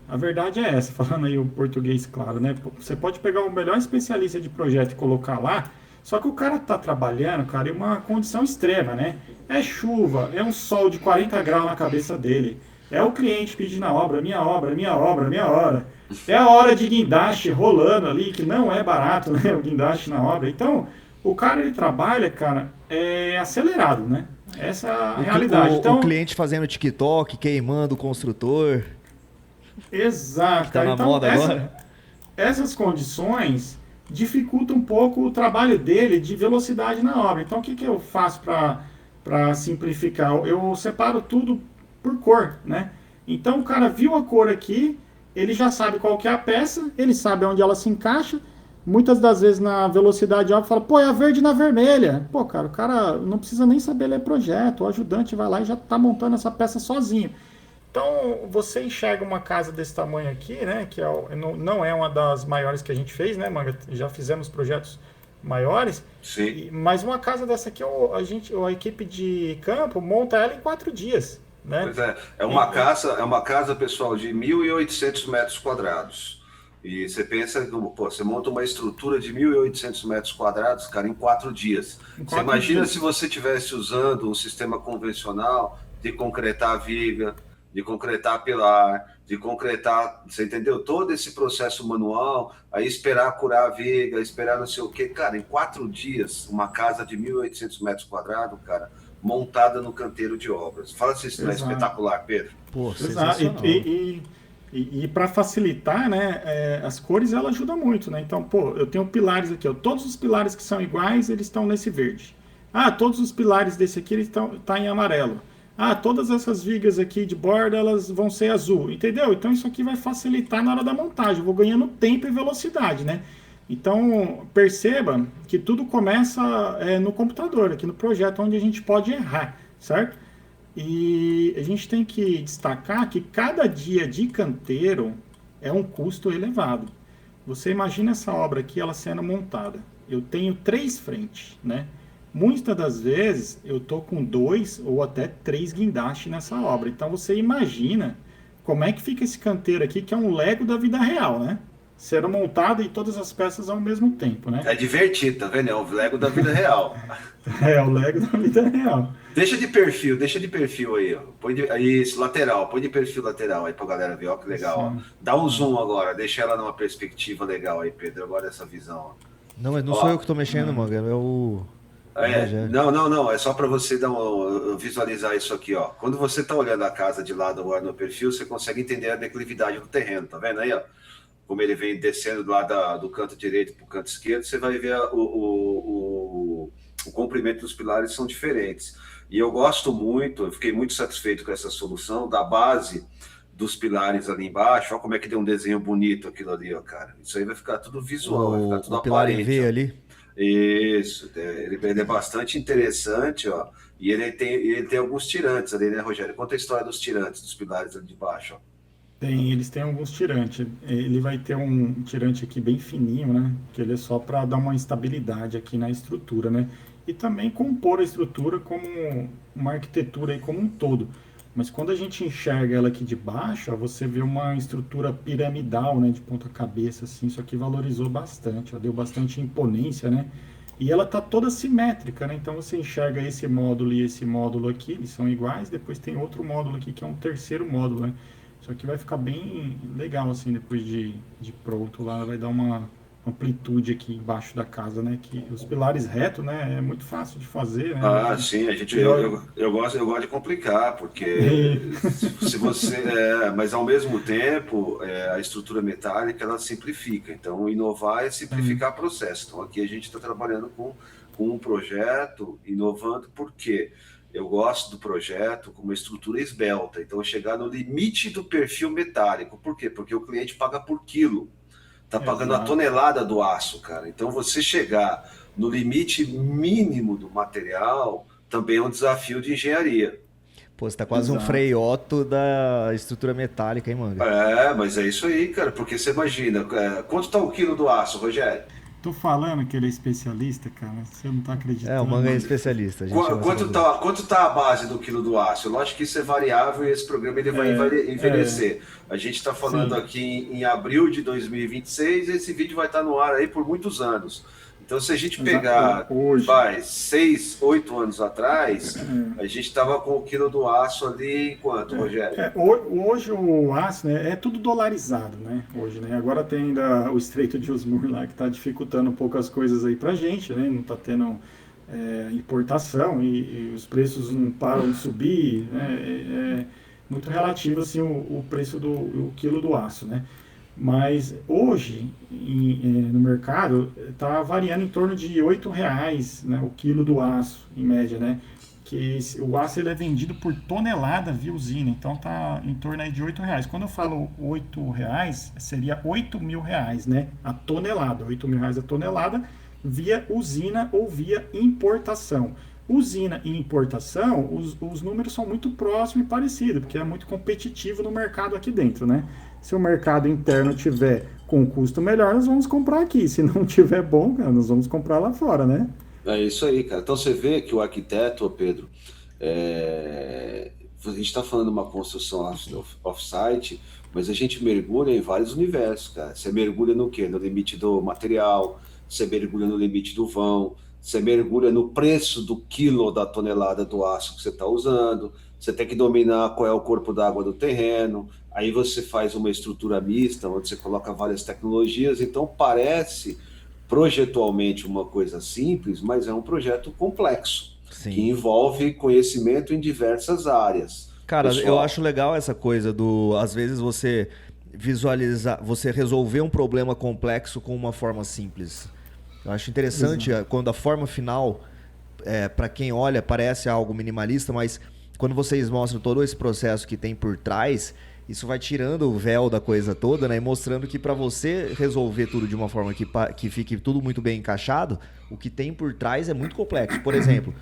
A verdade é essa, falando aí o português claro, né? Você pode pegar o melhor especialista de projeto e colocar lá, só que o cara tá trabalhando, cara, em uma condição extrema, né? É chuva, é um sol de 40 graus na cabeça dele, é o cliente pedindo a obra, minha hora. É a hora de guindaste rolando ali, que não é barato, né? O guindaste na obra. Então, o cara, ele trabalha, cara, acelerado, né? Essa é a realidade. Então, o cliente fazendo TikTok, queimando o construtor. Exato. Tá na moda agora. Essas condições dificultam um pouco o trabalho dele de velocidade na obra. Então, o que eu faço para simplificar? Eu separo tudo por cor, né? Então, o cara viu a cor aqui, ele já sabe qual que é a peça, ele sabe onde ela se encaixa. Muitas das vezes na velocidade de obra fala, pô, é a verde na vermelha. Pô, cara, o cara não precisa nem saber ler projeto, o ajudante vai lá e já está montando essa peça sozinho. Então, você enxerga uma casa desse tamanho aqui, né, que não é uma das maiores que a gente fez, né, Manga? Já fizemos projetos maiores. Sim. Mas uma casa dessa aqui, a equipe de campo monta ela em 4 dias, né? Pois é, é uma casa, pessoal, de 1.800 metros quadrados. E você pensa, pô, você monta uma estrutura de 1.800 metros quadrados, cara, em 4 dias. Você imagina se você estivesse usando um sistema convencional de concretar viga, de concretar pilar, de concretar, você entendeu? Todo esse processo manual, aí esperar curar a viga, esperar não sei o quê. Cara, em 4 dias, uma casa de 1.800 metros quadrados, cara, montada no canteiro de obras. Fala se isso não é espetacular, Pedro. Pô, sensacional. E para facilitar, né, as cores ela ajuda muito, né? Então, pô, eu tenho pilares aqui, ó, todos os pilares que são iguais, eles estão nesse verde. Ah, todos os pilares desse aqui eles tá em amarelo. Ah, todas essas vigas aqui de borda, elas vão ser azul, entendeu? Então isso aqui vai facilitar na hora da montagem, eu vou ganhando tempo e velocidade, né? Então, perceba que tudo começa no computador, aqui no projeto, onde a gente pode errar, certo? E a gente tem que destacar que cada dia de canteiro é um custo elevado. Você imagina essa obra aqui, ela sendo montada. Eu tenho 3 frentes, né? Muitas das vezes eu tô com 2 ou até 3 guindastes nessa obra. Então você imagina como é que fica esse canteiro aqui, que é um Lego da vida real, né? Sendo montado e todas as peças ao mesmo tempo, né? É divertido, tá vendo? É o Lego da vida real. É o Lego da vida real. Deixa de perfil aí, ó. Isso, lateral, põe de perfil lateral aí pra galera ver, ó, que legal, ó. Dá um zoom agora, deixa ela numa perspectiva legal aí, Pedro, agora essa visão, ó. Não sou eu que tô mexendo, Manga, é o... Não, é só para você visualizar isso aqui, ó. Quando você tá olhando a casa de lado agora no perfil, você consegue entender a declividade do terreno, tá vendo aí, ó? Como ele vem descendo lá do canto direito para o canto esquerdo, você vai ver o comprimento dos pilares são diferentes. E eu gosto muito, eu fiquei muito satisfeito com essa solução da base dos pilares ali embaixo. Olha como é que deu um desenho bonito aquilo ali, ó, cara. Isso aí vai ficar tudo visual, vai ficar tudo aparente. O pilar em V ali. Isso, ele é bastante interessante, ó. E ele tem alguns tirantes ali, né, Rogério? Conta a história dos tirantes, dos pilares ali de baixo, ó. Eles têm alguns tirantes. Ele vai ter um tirante aqui bem fininho, né? Que ele é só para dar uma estabilidade aqui na estrutura, né? E também compor a estrutura como uma arquitetura aí como um todo. Mas quando a gente enxerga ela aqui de baixo, ó, você vê uma estrutura piramidal, né? De ponta cabeça, assim. Isso aqui valorizou bastante, ó, deu bastante imponência, né? E ela tá toda simétrica, né? Então você enxerga esse módulo e esse módulo aqui, eles são iguais. Depois tem outro módulo aqui que é um terceiro módulo, né? Isso aqui vai ficar bem legal, assim, depois de pronto lá, vai dar uma amplitude aqui embaixo da casa, né? Que os pilares retos, né? É muito fácil de fazer, né? Ah, sim, eu gosto de complicar, porque se você... mas ao mesmo tempo, a estrutura metálica, ela simplifica. Então, inovar é simplificar o processo. Então, aqui a gente está trabalhando com um projeto, inovando, por quê? eu gosto do projeto com uma estrutura esbelta, então chegar no limite do perfil metálico. Por quê? Porque o cliente paga por quilo, está pagando a tonelada do aço, cara. Então você chegar no limite mínimo do material também é um desafio de engenharia. Pô, você tá quase um Frei Otto da estrutura metálica, hein, Manga? Mas é isso aí, cara, porque você imagina, quanto tá o quilo do aço, Rogério? Tô falando que ele é especialista, cara. Você não tá acreditando. O Manga é especialista. Quanto tá a base do quilo do aço? Lógico que isso é variável e esse programa ele vai envelhecer. A gente está falando aqui em abril de 2026 e esse vídeo vai estar no ar aí por muitos anos. Então, se a gente pegar, 6, 8 anos atrás, a gente estava com o quilo do aço ali em quanto, Rogério? Hoje o aço, né, é tudo dolarizado, né? Hoje, né? Agora tem ainda o Estreito de Hormuz lá que está dificultando um pouco as coisas aí pra gente, né? Não está tendo importação e os preços não param de subir, né? É muito relativo assim o preço do quilo do aço, né? Mas hoje no mercado está variando em torno de R$8, né, o quilo do aço, em média, né? Que o aço ele é vendido por tonelada via usina, então está em torno aí de R$8. Quando eu falo R$8, seria R$8.000, né? A tonelada, R$8.000 a tonelada via usina ou via importação. Usina e importação, os números são muito próximos e parecidos, porque é muito competitivo no mercado aqui dentro, né? Se o mercado interno tiver com custo melhor, nós vamos comprar aqui. Se não tiver bom, cara, nós vamos comprar lá fora, né? É isso aí, cara. Então você vê que o arquiteto, Pedro, a gente está falando de uma construção off-site, mas a gente mergulha em vários universos, cara. Você mergulha no quê? No limite do material, você mergulha no limite do vão, você mergulha no preço do quilo da tonelada do aço que você está usando, você tem que dominar qual é o corpo d'água do terreno, aí você faz uma estrutura mista, onde você coloca várias tecnologias, então parece projetualmente uma coisa simples, mas é um projeto complexo, que envolve conhecimento em diversas áreas. Cara, eu acho legal essa coisa às vezes você visualizar, você resolver um problema complexo com uma forma simples. Eu acho interessante quando a forma final, para quem olha, parece algo minimalista, mas quando vocês mostram todo esse processo que tem por trás, isso vai tirando o véu da coisa toda, né? E mostrando que para você resolver tudo de uma forma que fique tudo muito bem encaixado, o que tem por trás é muito complexo. Por exemplo,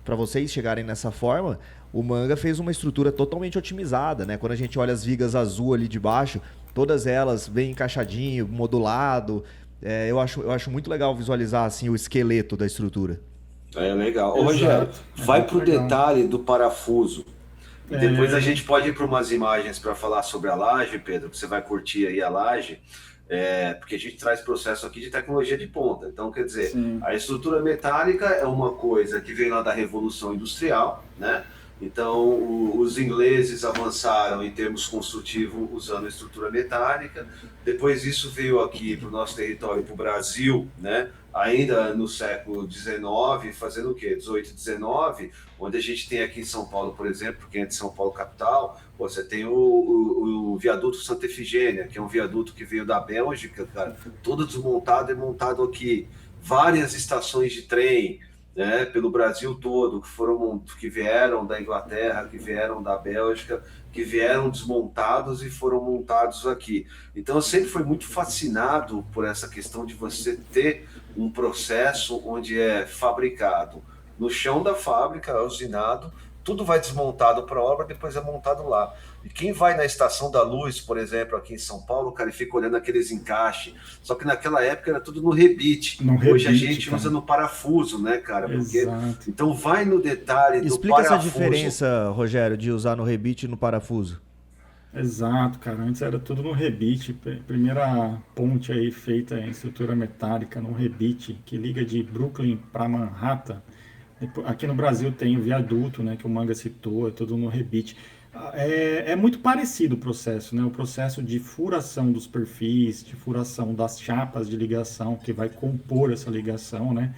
para vocês chegarem nessa forma, o Manga fez uma estrutura totalmente otimizada, né? Quando a gente olha as vigas azul ali de baixo, todas elas bem encaixadinho, modulado. Eu acho muito legal visualizar assim o esqueleto da estrutura. É legal. Ô, Rogério, vai pro detalhe do parafuso. E depois a gente pode ir para umas imagens para falar sobre a laje, Pedro, que você vai curtir aí a laje, porque a gente traz processo aqui de tecnologia de ponta. Então, quer dizer, a estrutura metálica é uma coisa que veio lá da Revolução Industrial, né? Então, os ingleses avançaram em termos construtivos usando estrutura metálica. Depois isso veio aqui para o nosso território, para o Brasil, né? Ainda no século XIX, fazendo o quê? 18 e 19, onde a gente tem aqui em São Paulo, por exemplo, quem é de São Paulo capital, você tem o viaduto Santa Efigênia, que é um viaduto que veio da Bélgica, cara, todo desmontado e montado aqui. Várias estações de trem, né, pelo Brasil todo, que vieram da Inglaterra, que vieram da Bélgica, que vieram desmontados e foram montados aqui. Então eu sempre fui muito fascinado por essa questão de você ter um processo onde é fabricado no chão da fábrica, usinado, tudo vai desmontado para a obra, depois é montado lá. E quem vai na Estação da Luz, por exemplo, aqui em São Paulo, cara, e fica olhando aqueles encaixes. Só que naquela época era tudo no rebite. Hoje a gente usa no parafuso, né, cara? Porque, então vai no detalhe do Explica parafuso. Essa diferença, Rogério, de usar no rebite e no parafuso. Exato, cara. Antes era tudo no rebite. Primeira ponte aí feita em estrutura metálica no rebite, que liga de Brooklyn para Manhattan. Aqui no Brasil tem o viaduto, né, que o Manga citou, é tudo no rebite. É muito parecido o processo, né? O processo de furação dos perfis, de furação das chapas de ligação, que vai compor essa ligação, né?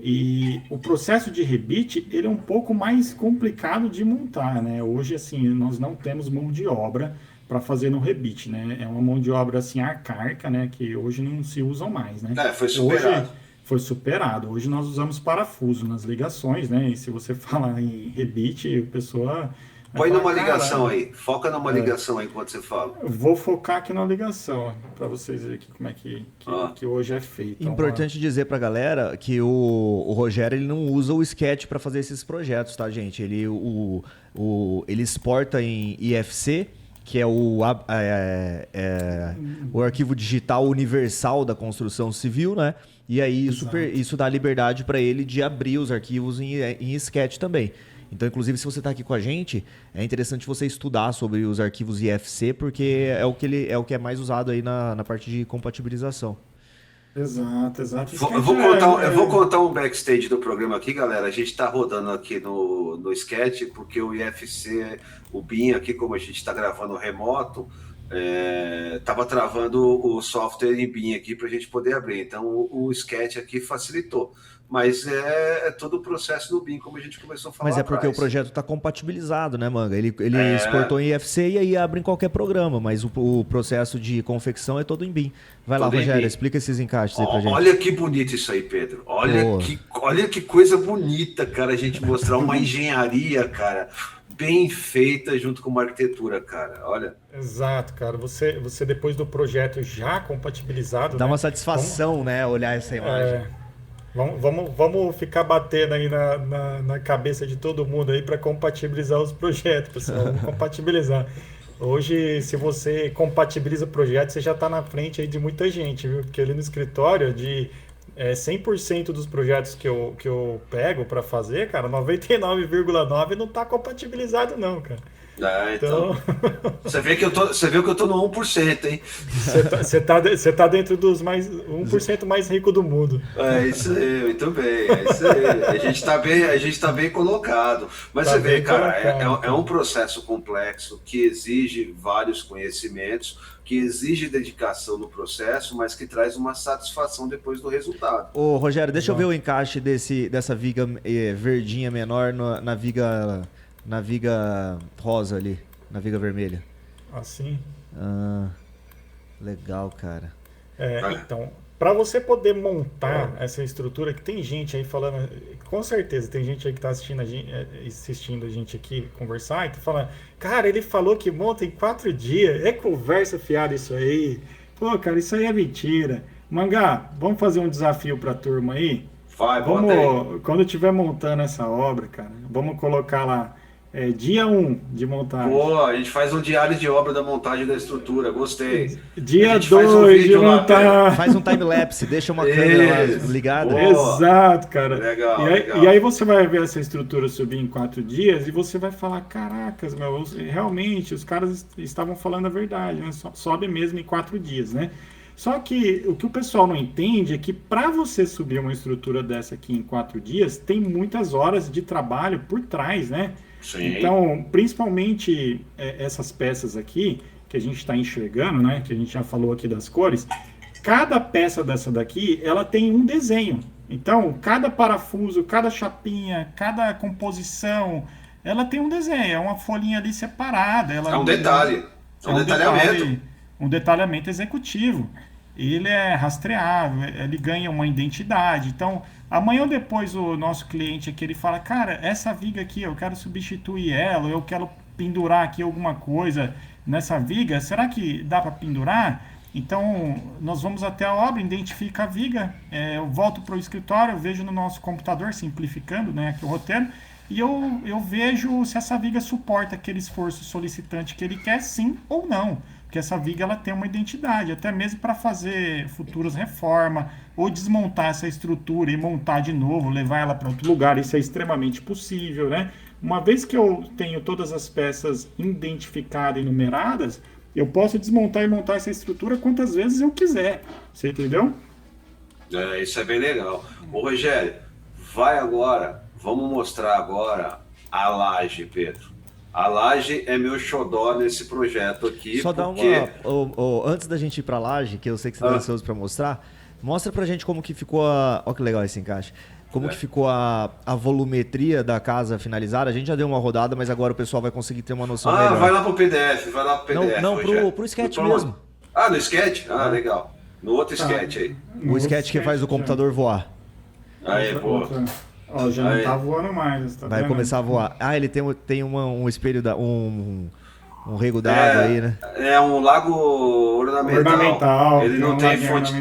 E o processo de rebite, ele é um pouco mais complicado de montar, né? Hoje, assim, nós não temos mão de obra para fazer no rebite, né? É uma mão de obra, assim, arcaica, né? Que hoje não se usam mais, né? Foi superado. foi superado. Hoje nós usamos parafuso nas ligações, né? E se você falar em rebite, a pessoa... Põe numa ligação aí, foca numa ligação aí enquanto você fala. Eu vou focar aqui na ligação, para vocês verem aqui como é que hoje é feito. Importante dizer pra galera que o Rogério ele não usa o Sketch para fazer esses projetos, tá, gente? Ele exporta em IFC, que é o arquivo digital universal da construção civil, né? E aí isso dá liberdade para ele de abrir os arquivos em Sketch também. Então, inclusive, se você está aqui com a gente, é interessante você estudar sobre os arquivos IFC, porque é o que é mais usado aí na parte de compatibilização. Exato. Eu vou contar um backstage do programa aqui, galera. A gente está rodando aqui no Sketch, porque o IFC, o BIM aqui, como a gente está gravando remoto, estava travando o software em BIM aqui para a gente poder abrir. Então, o Sketch aqui facilitou. Mas é todo o processo no BIM, como a gente começou a falar. Mas é porque o projeto está compatibilizado, né, Manga? Ele exportou em IFC e aí abre em qualquer programa, mas o processo de confecção é todo em BIM. Vai lá, Rogério, explica esses encaixes aí pra gente. Olha que bonito isso aí, Pedro. Olha que coisa bonita, cara, a gente mostrar uma engenharia, cara, bem feita junto com uma arquitetura, cara. Olha. Exato, cara. Você depois do projeto já compatibilizado... Dá uma satisfação, né, olhar essa imagem. Vamos ficar batendo aí na cabeça de todo mundo aí para compatibilizar os projetos, pessoal. Vamos compatibilizar. Hoje, se você compatibiliza o projeto, você já está na frente aí de muita gente, viu? Porque ali no escritório, de 100% dos projetos que eu pego para fazer, cara, 99,9% não está compatibilizado não, cara. Então... Você vê que eu tô no 1%, hein? Você tá dentro dos 1% mais rico do mundo. É isso aí, muito bem. É isso aí. A gente tá bem colocado. Mas você vê, cara, é um processo complexo que exige vários conhecimentos, que exige dedicação no processo, mas que traz uma satisfação depois do resultado. Ô, Rogério, deixa eu ver o encaixe dessa viga verdinha menor na viga rosa ali, na viga vermelha. Assim? Legal, cara. Então, para você poder montar essa estrutura, que tem gente aí falando, com certeza tem gente aí que está assistindo a gente aqui conversar e tá falando, cara, ele falou que monta em 4 dias, é conversa fiada isso aí. Pô, cara, isso aí é mentira. Mangá, vamos fazer um desafio para a turma aí? Quando eu estiver montando essa obra, cara, vamos colocar lá dia 1 de montagem. Pô, a gente faz um diário de obra da montagem da estrutura, gostei. Dia 2 de montagem. Faz um time-lapse, deixa uma câmera ligada. Boa. Exato, cara. Legal. E aí você vai ver essa estrutura subir em 4 dias e você vai falar, caracas, realmente, os caras estavam falando a verdade, né? Sobe mesmo em 4 dias, né? Só que o que o pessoal não entende é que para você subir uma estrutura dessa aqui em 4 dias, tem muitas horas de trabalho por trás, né? Sim. Então, principalmente essas peças aqui, que a gente está enxergando, né? Que a gente já falou aqui das cores, cada peça dessa daqui, ela tem um desenho. Então, cada parafuso, cada chapinha, cada composição, ela tem um desenho, é uma folhinha ali separada. É um detalhe, um detalhamento. Um detalhamento executivo. Ele é rastreável, ele ganha uma identidade. Então, amanhã ou depois o nosso cliente aqui, ele fala, cara, essa viga aqui, eu quero substituir ela, eu quero pendurar aqui alguma coisa nessa viga, será que dá para pendurar? Então, nós vamos até a obra, identifica a viga, eu volto para o escritório, eu vejo no nosso computador, simplificando, né, aqui o roteiro, e eu vejo se essa viga suporta aquele esforço solicitante que ele quer, sim ou não. Porque essa viga ela tem uma identidade, até mesmo para fazer futuras reformas, ou desmontar essa estrutura e montar de novo, levar ela para outro lugar, isso é extremamente possível, né? Uma vez que eu tenho todas as peças identificadas e numeradas, eu posso desmontar e montar essa estrutura quantas vezes eu quiser, você entendeu? Isso é bem legal. Ô Rogério, vamos mostrar agora a laje, Pedro. A laje é meu xodó nesse projeto aqui. Só dá antes da gente ir pra laje, que eu sei que você tá ansioso pra mostrar, mostra pra gente como que ficou Olha que legal esse encaixe. Como que ficou a volumetria da casa finalizada. A gente já deu uma rodada, mas agora o pessoal vai conseguir ter uma noção melhor. Vai lá pro PDF, Não, pro Sketch mesmo. No Sketch? Legal. No outro sketch aí. O sketch que faz o computador voar. Aí, boa. Ó, já não tá voando mais. Tá Vai vendo? começar a voar. Ah, ele tem um espelho, um rego d'água aí, né? É um lago ornamental. Ele não tem fonte.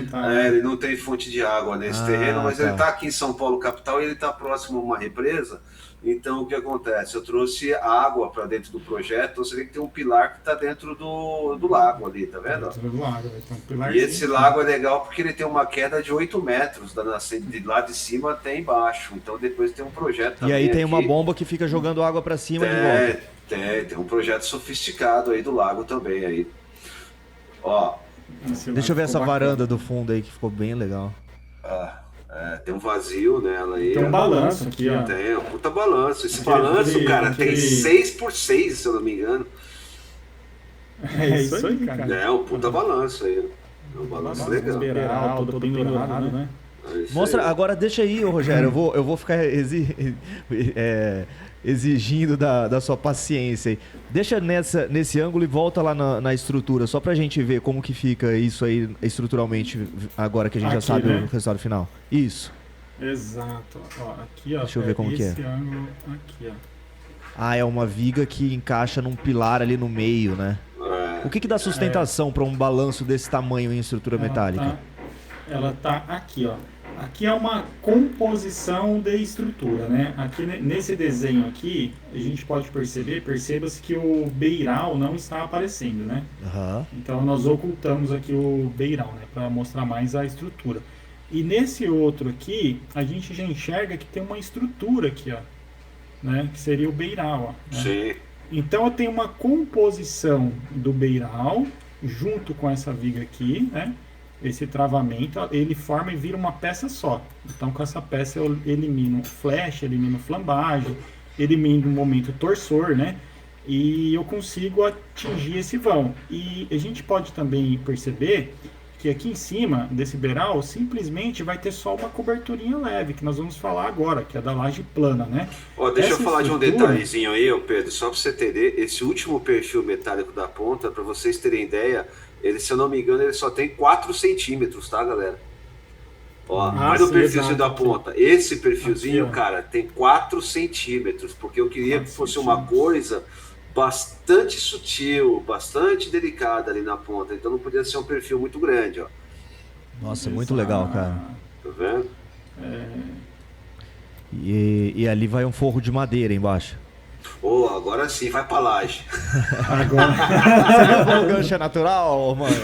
Ele não tem fonte de água nesse terreno, mas ele tá aqui em São Paulo, capital, e ele tá próximo a uma represa. Então, o que acontece? Eu trouxe água para dentro do projeto, então você vê que tem um pilar que está dentro do lago ali, tá vendo? Dentro do lago, tem um pilar. E esse lago é legal porque ele tem uma queda de 8 metros, da nascente de lá de cima até embaixo. Então, depois tem um projeto também. E aí tem aqui. uma bomba que fica jogando água para cima e de volta. Tem um projeto sofisticado aí do lago também aí. Ó. Deixa eu ver essa varanda do fundo aí que ficou bem legal. Tem um vazio nela aí. Tem um balanço aqui, ó. Tem um puta balanço. Esse balanço, cara, tem 6x6, se eu não me engano. É isso aí, cara. É um puta balanço aí. É um balanço legal. Esberal, todo pendurado, né? Mostra, agora deixa aí, Rogério. Eu vou ficar exigindo da sua paciência aí. Deixa nesse ângulo e volta lá na estrutura, só pra gente ver como que fica isso aí estruturalmente, agora que a gente já sabe, né, o resultado final. Isso. Exato. Ó, aqui, ó. Deixa eu ver como que é. Esse ângulo aqui, ó. Ah, é uma viga que encaixa num pilar ali no meio, né? O que dá sustentação para um balanço desse tamanho em estrutura metálica? Ela tá aqui, ó. Aqui é uma composição de estrutura, né? Aqui nesse desenho aqui, a gente pode perceba-se que o beiral não está aparecendo, né? Uhum. Então nós ocultamos aqui o beiral, né? Para mostrar mais a estrutura. E nesse outro aqui, a gente já enxerga que tem uma estrutura aqui, ó, né? Que seria o beiral, ó. Né? Sim. Então eu tenho uma composição do beiral junto com essa viga aqui, né? Esse travamento, ele forma e vira uma peça só. Então, com essa peça eu elimino flash, elimino flambagem, elimino o momento torsor, né? E eu consigo atingir esse vão. E a gente pode também perceber que aqui em cima desse beiral simplesmente vai ter só uma coberturinha leve, que nós vamos falar agora, que é da laje plana, né? Deixa eu falar de um detalhezinho aí, Pedro, só para você entender. Esse último perfil metálico da ponta, para vocês terem ideia, ele, se eu não me engano, ele só tem 4 centímetros, tá, galera? Olha o perfilzinho da ponta. Esse perfilzinho, aqui, cara, tem 4 centímetros, porque eu queria que fosse uma coisa bastante sutil, bastante delicada ali na ponta. Então não podia ser um perfil muito grande, ó. Nossa, muito legal, cara. Tá vendo? E ali vai um forro de madeira embaixo. Agora sim, vai pra laje. Agora. Você viu o gancho é natural, mano?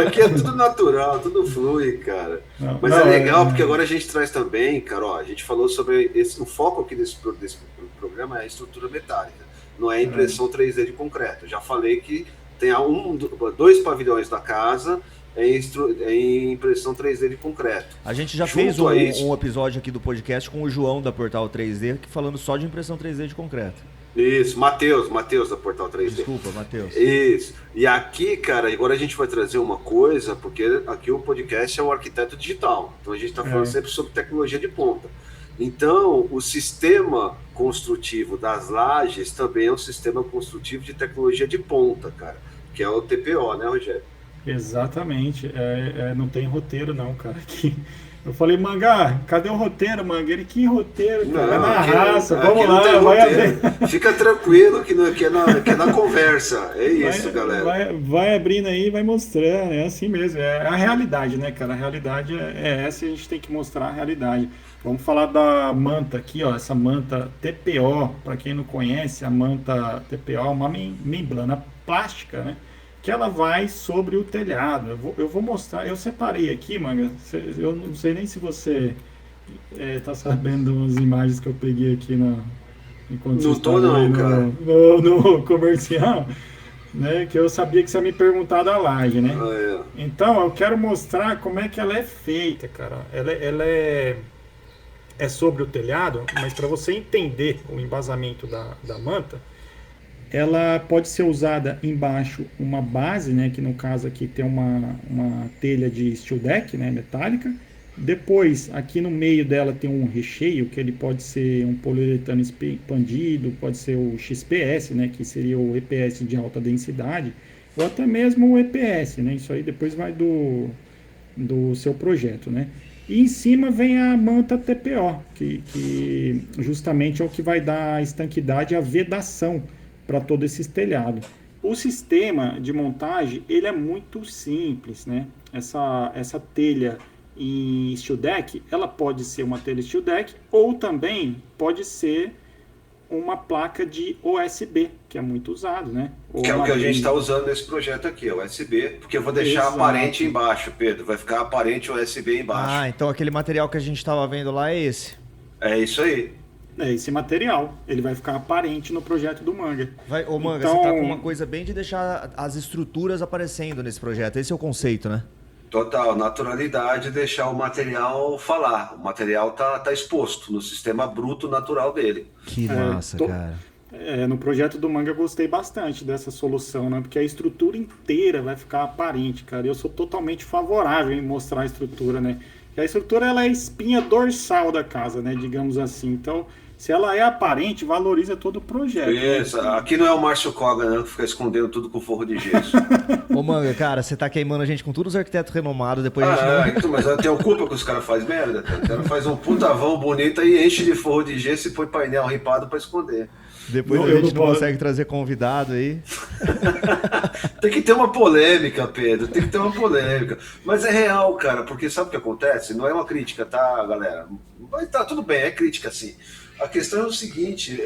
Aqui é tudo natural, tudo flui, cara. Mas é legal porque agora a gente traz também, cara, a gente falou sobre o foco aqui desse programa é a estrutura metálica, não é a impressão 3D de concreto. Já falei que tem 2 pavilhões da casa em impressão 3D de concreto. A gente já fez um episódio aqui do podcast com o João da Portal 3D, falando só de impressão 3D de concreto. Isso, Matheus da Portal 3D. Desculpa, Matheus. Isso. E aqui, cara, agora a gente vai trazer uma coisa, porque aqui o podcast é o arquiteto digital. Então a gente está falando sempre sobre tecnologia de ponta. Então, o sistema construtivo das lajes também é um sistema construtivo de tecnologia de ponta, cara, que é o TPO, né, Rogério? Exatamente. Não tem roteiro não, cara. Aqui. Eu falei, Mangá, cadê o roteiro, Manga? Ele, que roteiro, cara? Não, na raça, vamos lá, vai abrir. Fica tranquilo que é na conversa. É isso, galera. Vai abrindo aí, vai mostrando. É assim mesmo. É a realidade, né, cara? A realidade é essa e a gente tem que mostrar a realidade. Vamos falar da manta aqui, ó. Essa manta TPO, para quem não conhece, a manta TPO é uma membrana plástica, né? Que ela vai sobre o telhado. Eu vou mostrar, eu separei aqui, Manga, eu não sei nem se você tá sabendo as imagens que eu peguei aqui enquanto não tô não, cara. No comercial, né, que eu sabia que você ia me perguntar da laje, né? Então, eu quero mostrar como é que ela é feita, cara. Ela é sobre o telhado, mas para você entender o embasamento da manta, ela pode ser usada embaixo uma base, né, que no caso aqui tem uma telha de steel deck, né, metálica. Depois, aqui no meio dela tem um recheio, que ele pode ser um poliuretano expandido, pode ser o XPS, né, que seria o EPS de alta densidade, ou até mesmo o EPS, né, isso aí depois vai do do seu projeto, né? E em cima vem a manta TPO, que justamente é o que vai dar a estanquidade e a vedação para todo esse telhado. O sistema de montagem, ele é muito simples, né? Essa telha em steel deck, ela pode ser uma telha steel deck ou também pode ser uma placa de OSB, que é muito usado, né? Ou que é o que a gente está está usando nesse projeto aqui, o USB, porque eu vou deixar aparente embaixo, Pedro, vai ficar aparente o USB embaixo. Ah, então aquele material que a gente estava vendo lá é esse. É isso aí. É esse material, ele vai ficar aparente no projeto do Manga. Ô Manga, Então, você tá com uma coisa bem de deixar as estruturas aparecendo nesse projeto, esse é o conceito, né? Total, naturalidade, deixar o material falar. O material tá exposto no sistema bruto natural dele. Que massa, cara. No projeto do Manga eu gostei bastante dessa solução, né? Porque a estrutura inteira vai ficar aparente, cara. Eu sou totalmente favorável em mostrar a estrutura, né? Porque a estrutura, ela é a espinha dorsal da casa, né? Digamos assim. Então, se ela é aparente, valoriza todo o projeto. Isso, aqui não é o Márcio Koga, né? Que fica escondendo tudo com forro de gesso. Ô Manga, cara, você tá queimando a gente com todos os arquitetos renomados, depois então, mas eu tenho culpa que os caras fazem merda, cara. O cara faz um puta vão bonito e enche de forro de gesso e põe painel ripado pra esconder. Depois a gente não consegue trazer convidado aí. Tem que ter uma polêmica, Pedro. Tem que ter uma polêmica. Mas é real, cara, porque sabe o que acontece? Não é uma crítica, tá, galera? Mas tá, tudo bem, é crítica, sim. A questão é o seguinte,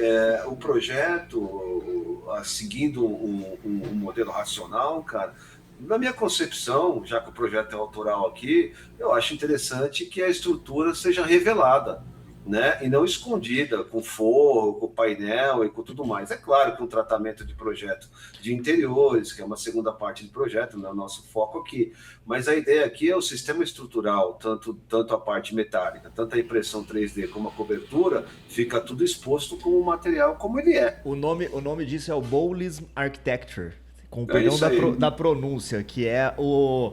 o projeto, seguindo um modelo racional, cara, na minha concepção, já que o projeto é autoral aqui, eu acho interessante que a estrutura seja revelada, né? E não escondida, com forro, com painel e com tudo mais. É claro que um tratamento de projeto de interiores, que é uma segunda parte do projeto, não é o nosso foco aqui. Mas a ideia aqui é o sistema estrutural, tanto a parte metálica, tanto a impressão 3D como a cobertura, fica tudo exposto com o material como ele é. O nome disso é o Bowlism Architecture, com o perdão da pronúncia, que é o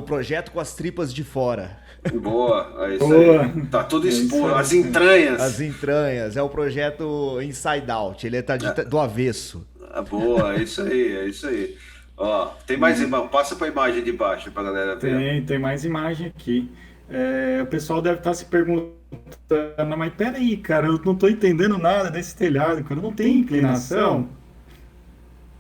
projeto com as tripas de fora. Boa, é isso aí. Tá tudo exposto, as entranhas. As entranhas, é o projeto Inside Out, ele tá do avesso. Boa, é isso aí. Ó, tem mais imagem, passa pra imagem de baixo pra galera ver. Tem mais imagem aqui. O pessoal deve estar se perguntando, mas peraí, cara, eu não tô entendendo nada desse telhado, cara, não tem inclinação?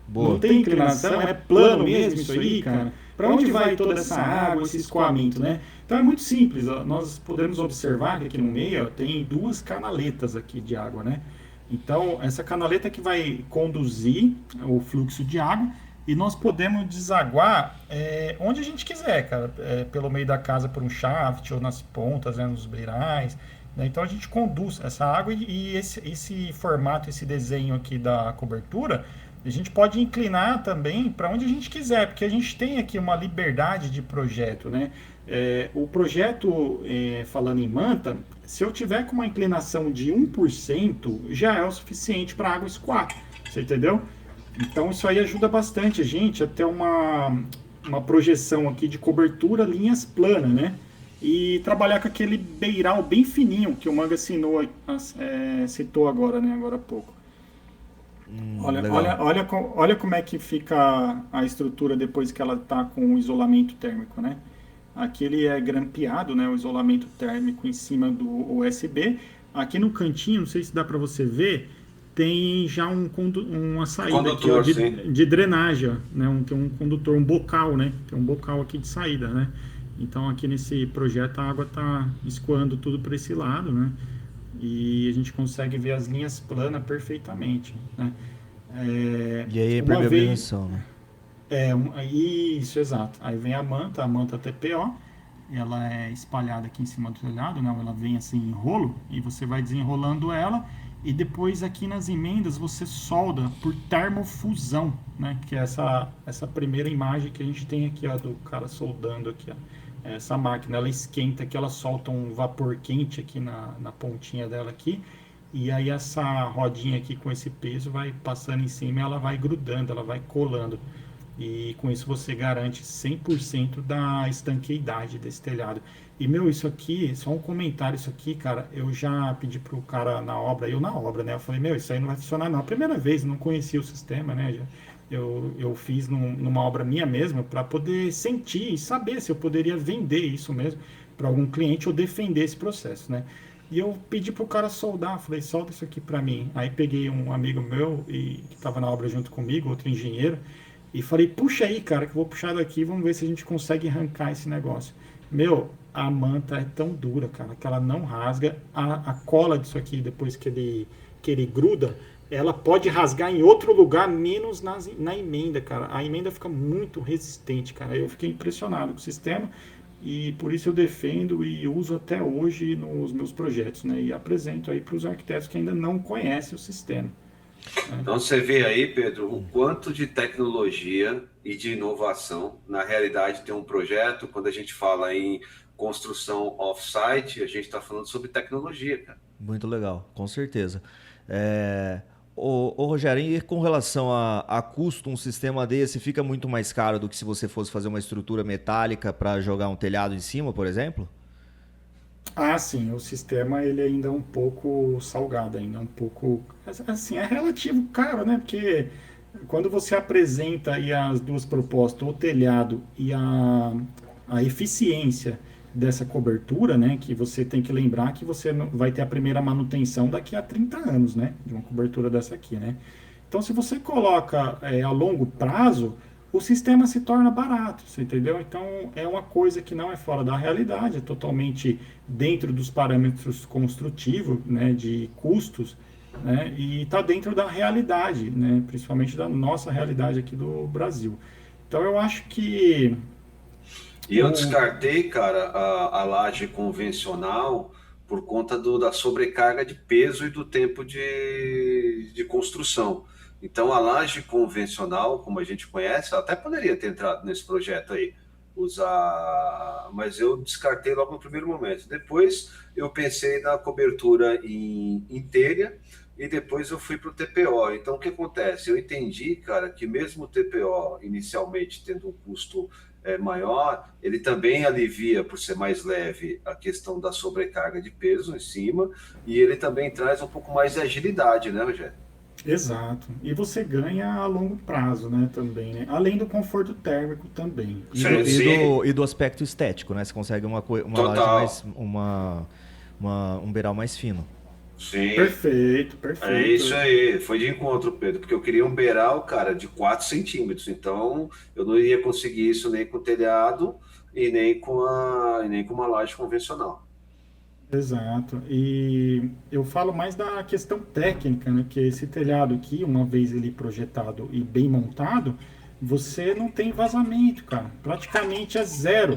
Boa. Não tem inclinação, é plano mesmo isso aí, cara? Para onde vai toda essa água, esse escoamento, né? Então é muito simples, ó. Nós podemos observar que aqui no meio, ó, tem duas canaletas aqui de água, né? Então essa canaleta que vai conduzir o fluxo de água e nós podemos desaguar onde a gente quiser, cara, pelo meio da casa por um shaft ou nas pontas, né, nos beirais, né? Então a gente conduz essa água e esse formato, esse desenho aqui da cobertura, a gente pode inclinar também para onde a gente quiser, porque a gente tem aqui uma liberdade de projeto, né? O projeto, falando em manta, se eu tiver com uma inclinação de 1%, já é o suficiente para a água escoar, você entendeu? Então isso aí ajuda bastante a gente a ter uma projeção aqui de cobertura, linhas planas, né? E trabalhar com aquele beiral bem fininho que o Manga citou agora, né? Agora há pouco. Olha como é que fica a estrutura depois que ela está com o isolamento térmico, né? Aqui ele é grampeado, né? O isolamento térmico em cima do USB. Aqui no cantinho, não sei se dá para você ver, tem já uma saída condutor, aqui, ó, de drenagem, ó, né? Tem um condutor, um bocal, né? Tem um bocal aqui de saída, né? Então aqui nesse projeto a água está escoando tudo para esse lado, né? E a gente consegue ver as linhas planas perfeitamente, né? E aí a impermeabilização, né? Isso, exato. Aí vem a manta TPO, ela é espalhada aqui em cima do telhado, né? Ela vem assim em rolo e você vai desenrolando ela e depois aqui nas emendas você solda por termofusão, né? Que é essa primeira imagem que a gente tem aqui, ó, do cara soldando aqui, ó. Essa máquina, ela esquenta aqui, ela solta um vapor quente aqui na pontinha dela aqui, e aí essa rodinha aqui com esse peso vai passando em cima e ela vai grudando, ela vai colando. E com isso você garante 100% da estanqueidade desse telhado. E, isso aqui, só um comentário, isso aqui, cara, eu já pedi pro cara na obra, né? Eu falei, isso aí não vai funcionar não. A primeira vez, não conhecia o sistema, né? eu fiz numa obra minha mesmo, para poder sentir e saber se eu poderia vender isso mesmo para algum cliente ou defender esse processo, né? E eu pedi pro cara soldar, falei, solda isso aqui para mim. Aí peguei um amigo meu que estava na obra junto comigo, outro engenheiro, e falei, puxa aí, cara, que eu vou puxar daqui, vamos ver se a gente consegue arrancar esse negócio. Meu, a manta é tão dura, cara, que ela não rasga. A cola disso aqui, depois que ele gruda, ela pode rasgar em outro lugar, menos na emenda, cara. A emenda fica muito resistente, cara. Eu fiquei impressionado com o sistema e por isso eu defendo e uso até hoje nos meus projetos, né? E apresento aí para os arquitetos que ainda não conhecem o sistema. Então você vê aí, Pedro, o quanto de tecnologia e de inovação na realidade tem um projeto. Quando a gente fala em construção off-site, a gente está falando sobre tecnologia, cara. Muito legal, com certeza. Ô Rogério, e com relação a custo, um sistema desse fica muito mais caro do que se você fosse fazer uma estrutura metálica para jogar um telhado em cima, por exemplo? Ah, sim, o sistema ele ainda é um pouco salgado, ainda é um pouco, assim, é relativo caro, né? Porque quando você apresenta aí as duas propostas, o telhado e a eficiência dessa cobertura, né? Que você tem que lembrar que você vai ter a primeira manutenção daqui a 30 anos, né? De uma cobertura dessa aqui, né? Então, se você coloca a longo prazo, o sistema se torna barato, você entendeu? Então, é uma coisa que não é fora da realidade, é totalmente dentro dos parâmetros construtivos, né, de custos, né, e está dentro da realidade, né, principalmente da nossa realidade aqui do Brasil. Então, eu acho que... E eu descartei, cara, a laje convencional por conta da sobrecarga de peso e do tempo de construção. Então, a laje convencional, como a gente conhece, ela até poderia ter entrado nesse projeto aí, mas eu descartei logo no primeiro momento. Depois, eu pensei na cobertura em telha e depois eu fui para o TPO. Então, o que acontece? Eu entendi, cara, que mesmo o TPO, inicialmente, tendo um custo maior, ele também alivia, por ser mais leve, a questão da sobrecarga de peso em cima, e ele também traz um pouco mais de agilidade, né, Rogério? Exato. E você ganha a longo prazo, né, também, né? Além do conforto térmico também. E do aspecto estético, né? Você consegue uma laje mais, um beiral mais fino. Sim. Perfeito. É isso aí, foi de encontro, Pedro, porque eu queria um beiral, cara, de 4 centímetros, então eu não iria conseguir isso nem com o telhado e nem com uma laje convencional. Exato. E eu falo mais da questão técnica, né? Que esse telhado aqui, uma vez ele projetado e bem montado, você não tem vazamento, cara. Praticamente é zero.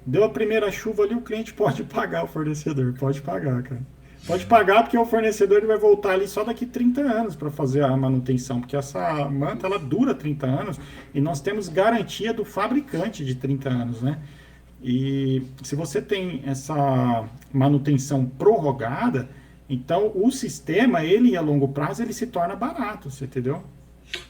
Deu a primeira chuva ali, o cliente pode pagar o fornecedor. Pode pagar, cara. Pode pagar porque o fornecedor ele vai voltar ali só daqui 30 anos para fazer a manutenção. Porque essa manta, ela dura 30 anos e nós temos garantia do fabricante de 30 anos, né? E se você tem essa manutenção prorrogada, então o sistema, ele a longo prazo, ele se torna barato, você entendeu?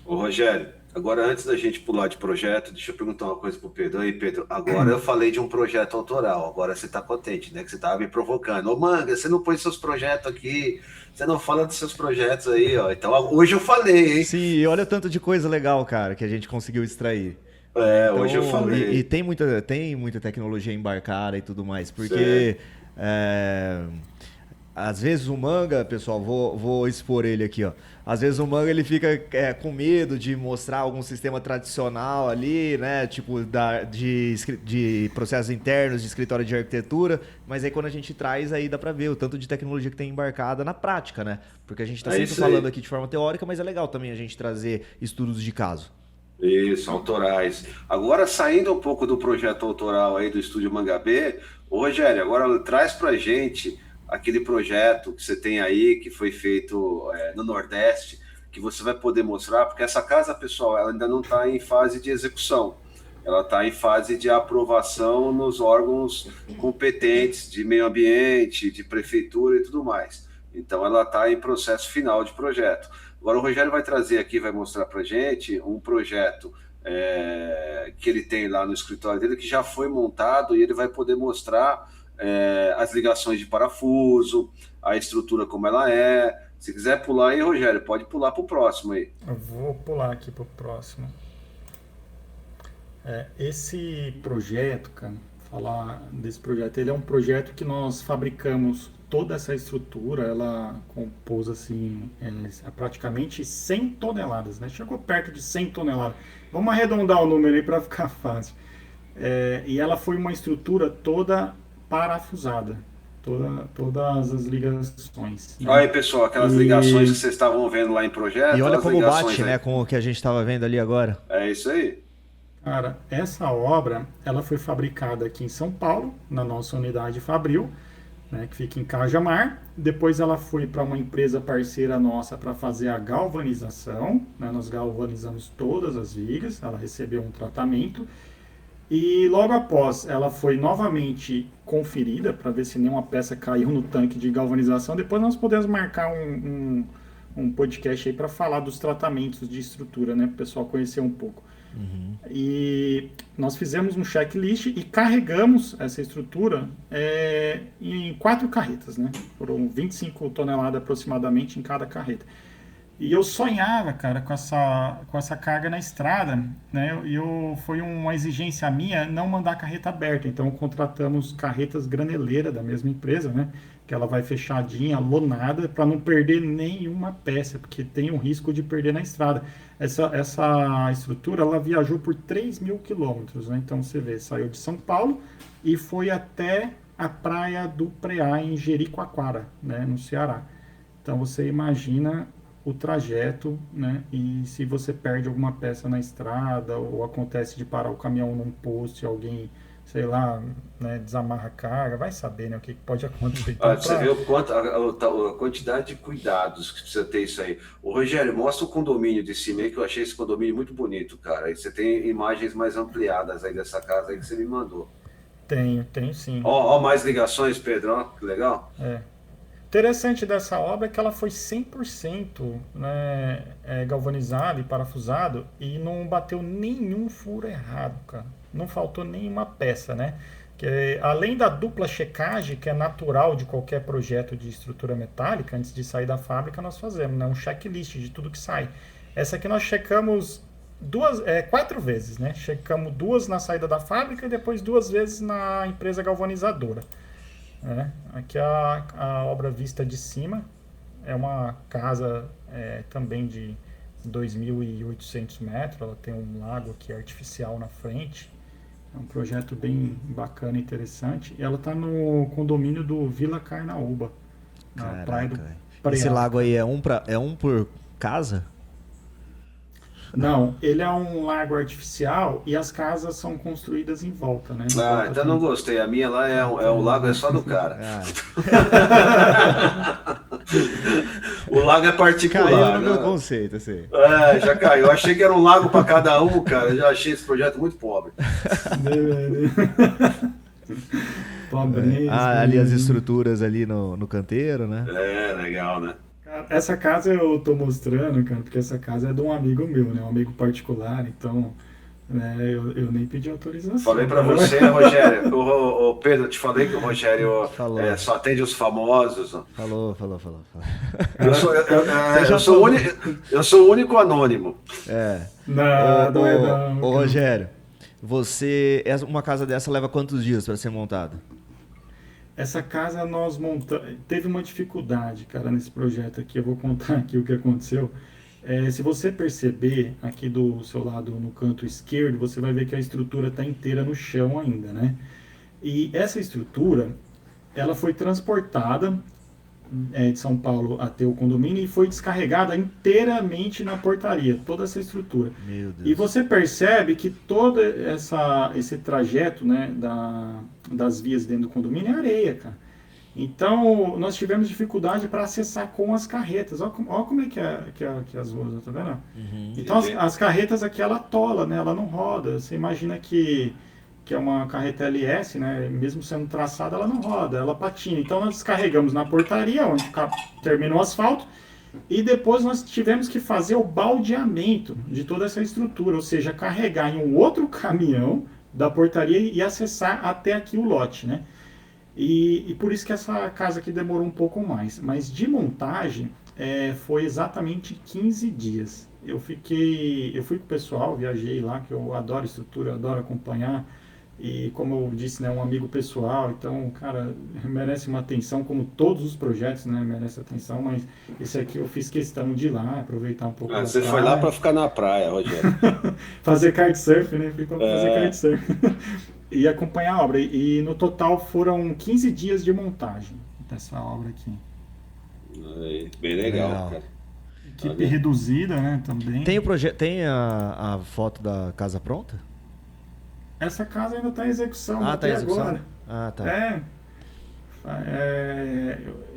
Ô Rogério, agora antes da gente pular de projeto, deixa eu perguntar uma coisa pro Pedro. Aí, Pedro, agora eu falei de um projeto autoral, agora você tá contente, né? Que você tava me provocando. Ô Manga, você não põe seus projetos aqui, você não fala dos seus projetos aí, ó. Então hoje eu falei, hein? Sim, e olha o tanto de coisa legal, cara, que a gente conseguiu extrair. Então, hoje eu falei. E tem muita tecnologia embarcada e tudo mais, porque às vezes o Manga, pessoal, vou expor ele aqui, ó. Às vezes o Manga ele fica com medo de mostrar algum sistema tradicional ali, né? Tipo de processos internos, de escritório de arquitetura, mas aí quando a gente traz, aí dá pra ver o tanto de tecnologia que tem embarcada na prática, né? Porque a gente tá sempre falando aqui de forma teórica, mas é legal também a gente trazer estudos de caso. Isso, autorais. Agora, saindo um pouco do projeto autoral aí do Estúdio Mangabê, ô Rogério, agora traz pra gente aquele projeto que você tem aí, que foi feito no Nordeste, que você vai poder mostrar, porque essa casa, pessoal, ela ainda não está em fase de execução, ela está em fase de aprovação nos órgãos competentes de meio ambiente, de prefeitura e tudo mais. Então, ela está em processo final de projeto. Agora o Rogério vai trazer aqui, vai mostrar para a gente um projeto que ele tem lá no escritório dele, que já foi montado, e ele vai poder mostrar as ligações de parafuso, a estrutura como ela é, Se quiser pular aí, Rogério, pode pular para o próximo aí. Eu vou pular aqui para o próximo. Esse projeto, cara, falar desse projeto, ele é um projeto que nós fabricamos toda essa estrutura, ela compôs assim, praticamente 100 toneladas, né? Chegou perto de 100 toneladas. Vamos arredondar o número aí para ficar fácil. E ela foi uma estrutura toda parafusada, todas as ligações. Né? Olha aí, pessoal, aquelas ligações que vocês estavam vendo lá em projeto. E olha como bate, aí, né, com o que a gente estava vendo ali agora. É isso aí. Cara, essa obra, ela foi fabricada aqui em São Paulo, na nossa unidade Fabril, né, que fica em Cajamar. Depois ela foi para uma empresa parceira nossa para fazer a galvanização, né, nós galvanizamos todas as vigas, ela recebeu um tratamento. E logo após, ela foi novamente conferida para ver se nenhuma peça caiu no tanque de galvanização. Depois nós podemos marcar um podcast aí para falar dos tratamentos de estrutura, né, para o pessoal conhecer um pouco. Uhum. E nós fizemos um checklist e carregamos essa estrutura em 4 carretas, né? Foram 25 toneladas aproximadamente em cada carreta. E eu sonhava, cara, com essa carga na estrada, né? Foi uma exigência minha não mandar a carreta aberta. Então contratamos carretas graneleiras da mesma empresa, né? Que ela vai fechadinha, lonada, para não perder nenhuma peça, porque tem um risco de perder na estrada. Essa estrutura, ela viajou por 3.000 quilômetros, né? Então você vê, saiu de São Paulo e foi até a praia do Preá, em Jericoacoara, né? No Ceará. Então você imagina o trajeto, né? E se você perde alguma peça na estrada, ou acontece de parar o caminhão num posto e alguém, sei lá, né, desamarra a carga, vai saber, né, o que pode acontecer. Então, Você vê a quantidade de cuidados que precisa ter isso aí. O Rogério, mostra o condomínio de cima aí, que eu achei esse condomínio muito bonito, cara. Aí você tem imagens mais ampliadas aí dessa casa aí que você me mandou. Tenho sim. Ó, mais ligações, Pedro, ó, que legal. Interessante dessa obra é que ela foi 100%, né, galvanizada e parafusado e não bateu nenhum furo errado, cara. Não faltou nenhuma peça, né? Que, além da dupla checagem, que é natural de qualquer projeto de estrutura metálica, antes de sair da fábrica nós fazemos, né, um checklist de tudo que sai. Essa aqui nós checamos 4 vezes, né? Checamos 2 na saída da fábrica e depois 2 vezes na empresa galvanizadora. Aqui a obra vista de cima é uma casa também de 2.800 metros, ela tem um lago aqui artificial na frente, é um projeto bem bacana e interessante, e ela está no condomínio do Vila Carnaúba, na praia do Preá. Esse lago aí é um por casa? Não, ele é um lago artificial e as casas são construídas em volta, né? Então não gostei. A minha lá o lago é só do cara. O lago é particular. Caiu no meu conceito, assim. Já caiu. Eu achei que era um lago para cada um, cara. Eu já achei esse projeto muito pobre. Ali as estruturas ali no canteiro, né? Legal, né? Essa casa eu tô mostrando, cara, porque essa casa é de um amigo meu, né? Um amigo particular, então, né, eu nem pedi autorização. Falei pra você, Rogério. O Pedro, te falei que o Rogério só atende os famosos. Falou. Eu sou o único anônimo. Não. Ô, Rogério, uma casa dessa leva quantos dias para ser montada? Essa casa nós montamos, teve uma dificuldade, cara, nesse projeto aqui. Eu vou contar aqui o que aconteceu. Se você perceber aqui do seu lado, no canto esquerdo, você vai ver que a estrutura está inteira no chão ainda, né? E essa estrutura, ela foi transportada de São Paulo até o condomínio e foi descarregada inteiramente na portaria, toda essa estrutura. Meu Deus. E você percebe que todo esse trajeto, né, das vias dentro do condomínio é areia, cara. Então, nós tivemos dificuldade para acessar com as carretas. Olha como é que é as ruas, tá vendo? Uhum. Então, as carretas aqui, ela atola, né? Ela não roda. Você imagina que é uma carreta LS, né? Mesmo sendo traçada, ela não roda, ela patina. Então, nós descarregamos na portaria, onde termina o asfalto, e depois nós tivemos que fazer o baldeamento de toda essa estrutura, ou seja, carregar em um outro caminhão da portaria e acessar até aqui o lote, né? E por isso que essa casa aqui demorou um pouco mais. Mas de montagem foi exatamente 15 dias. Eu fui com o pessoal, viajei lá, que eu adoro estrutura, adoro acompanhar. E como eu disse, né, um amigo pessoal, então, cara, merece uma atenção, como todos os projetos, né, merece atenção, mas esse aqui eu fiz questão de ir lá, aproveitar um pouco da Você praia. foi lá para ficar na praia, Rogério. Fazer kitesurf, né, fui fazer kitesurf. E acompanhar a obra. E no total foram 15 dias de montagem dessa obra aqui. Bem legal, cara. Equipe reduzida, né, também. Tem a foto da casa pronta? Essa casa ainda está em execução, tá em execução? agora. Tá.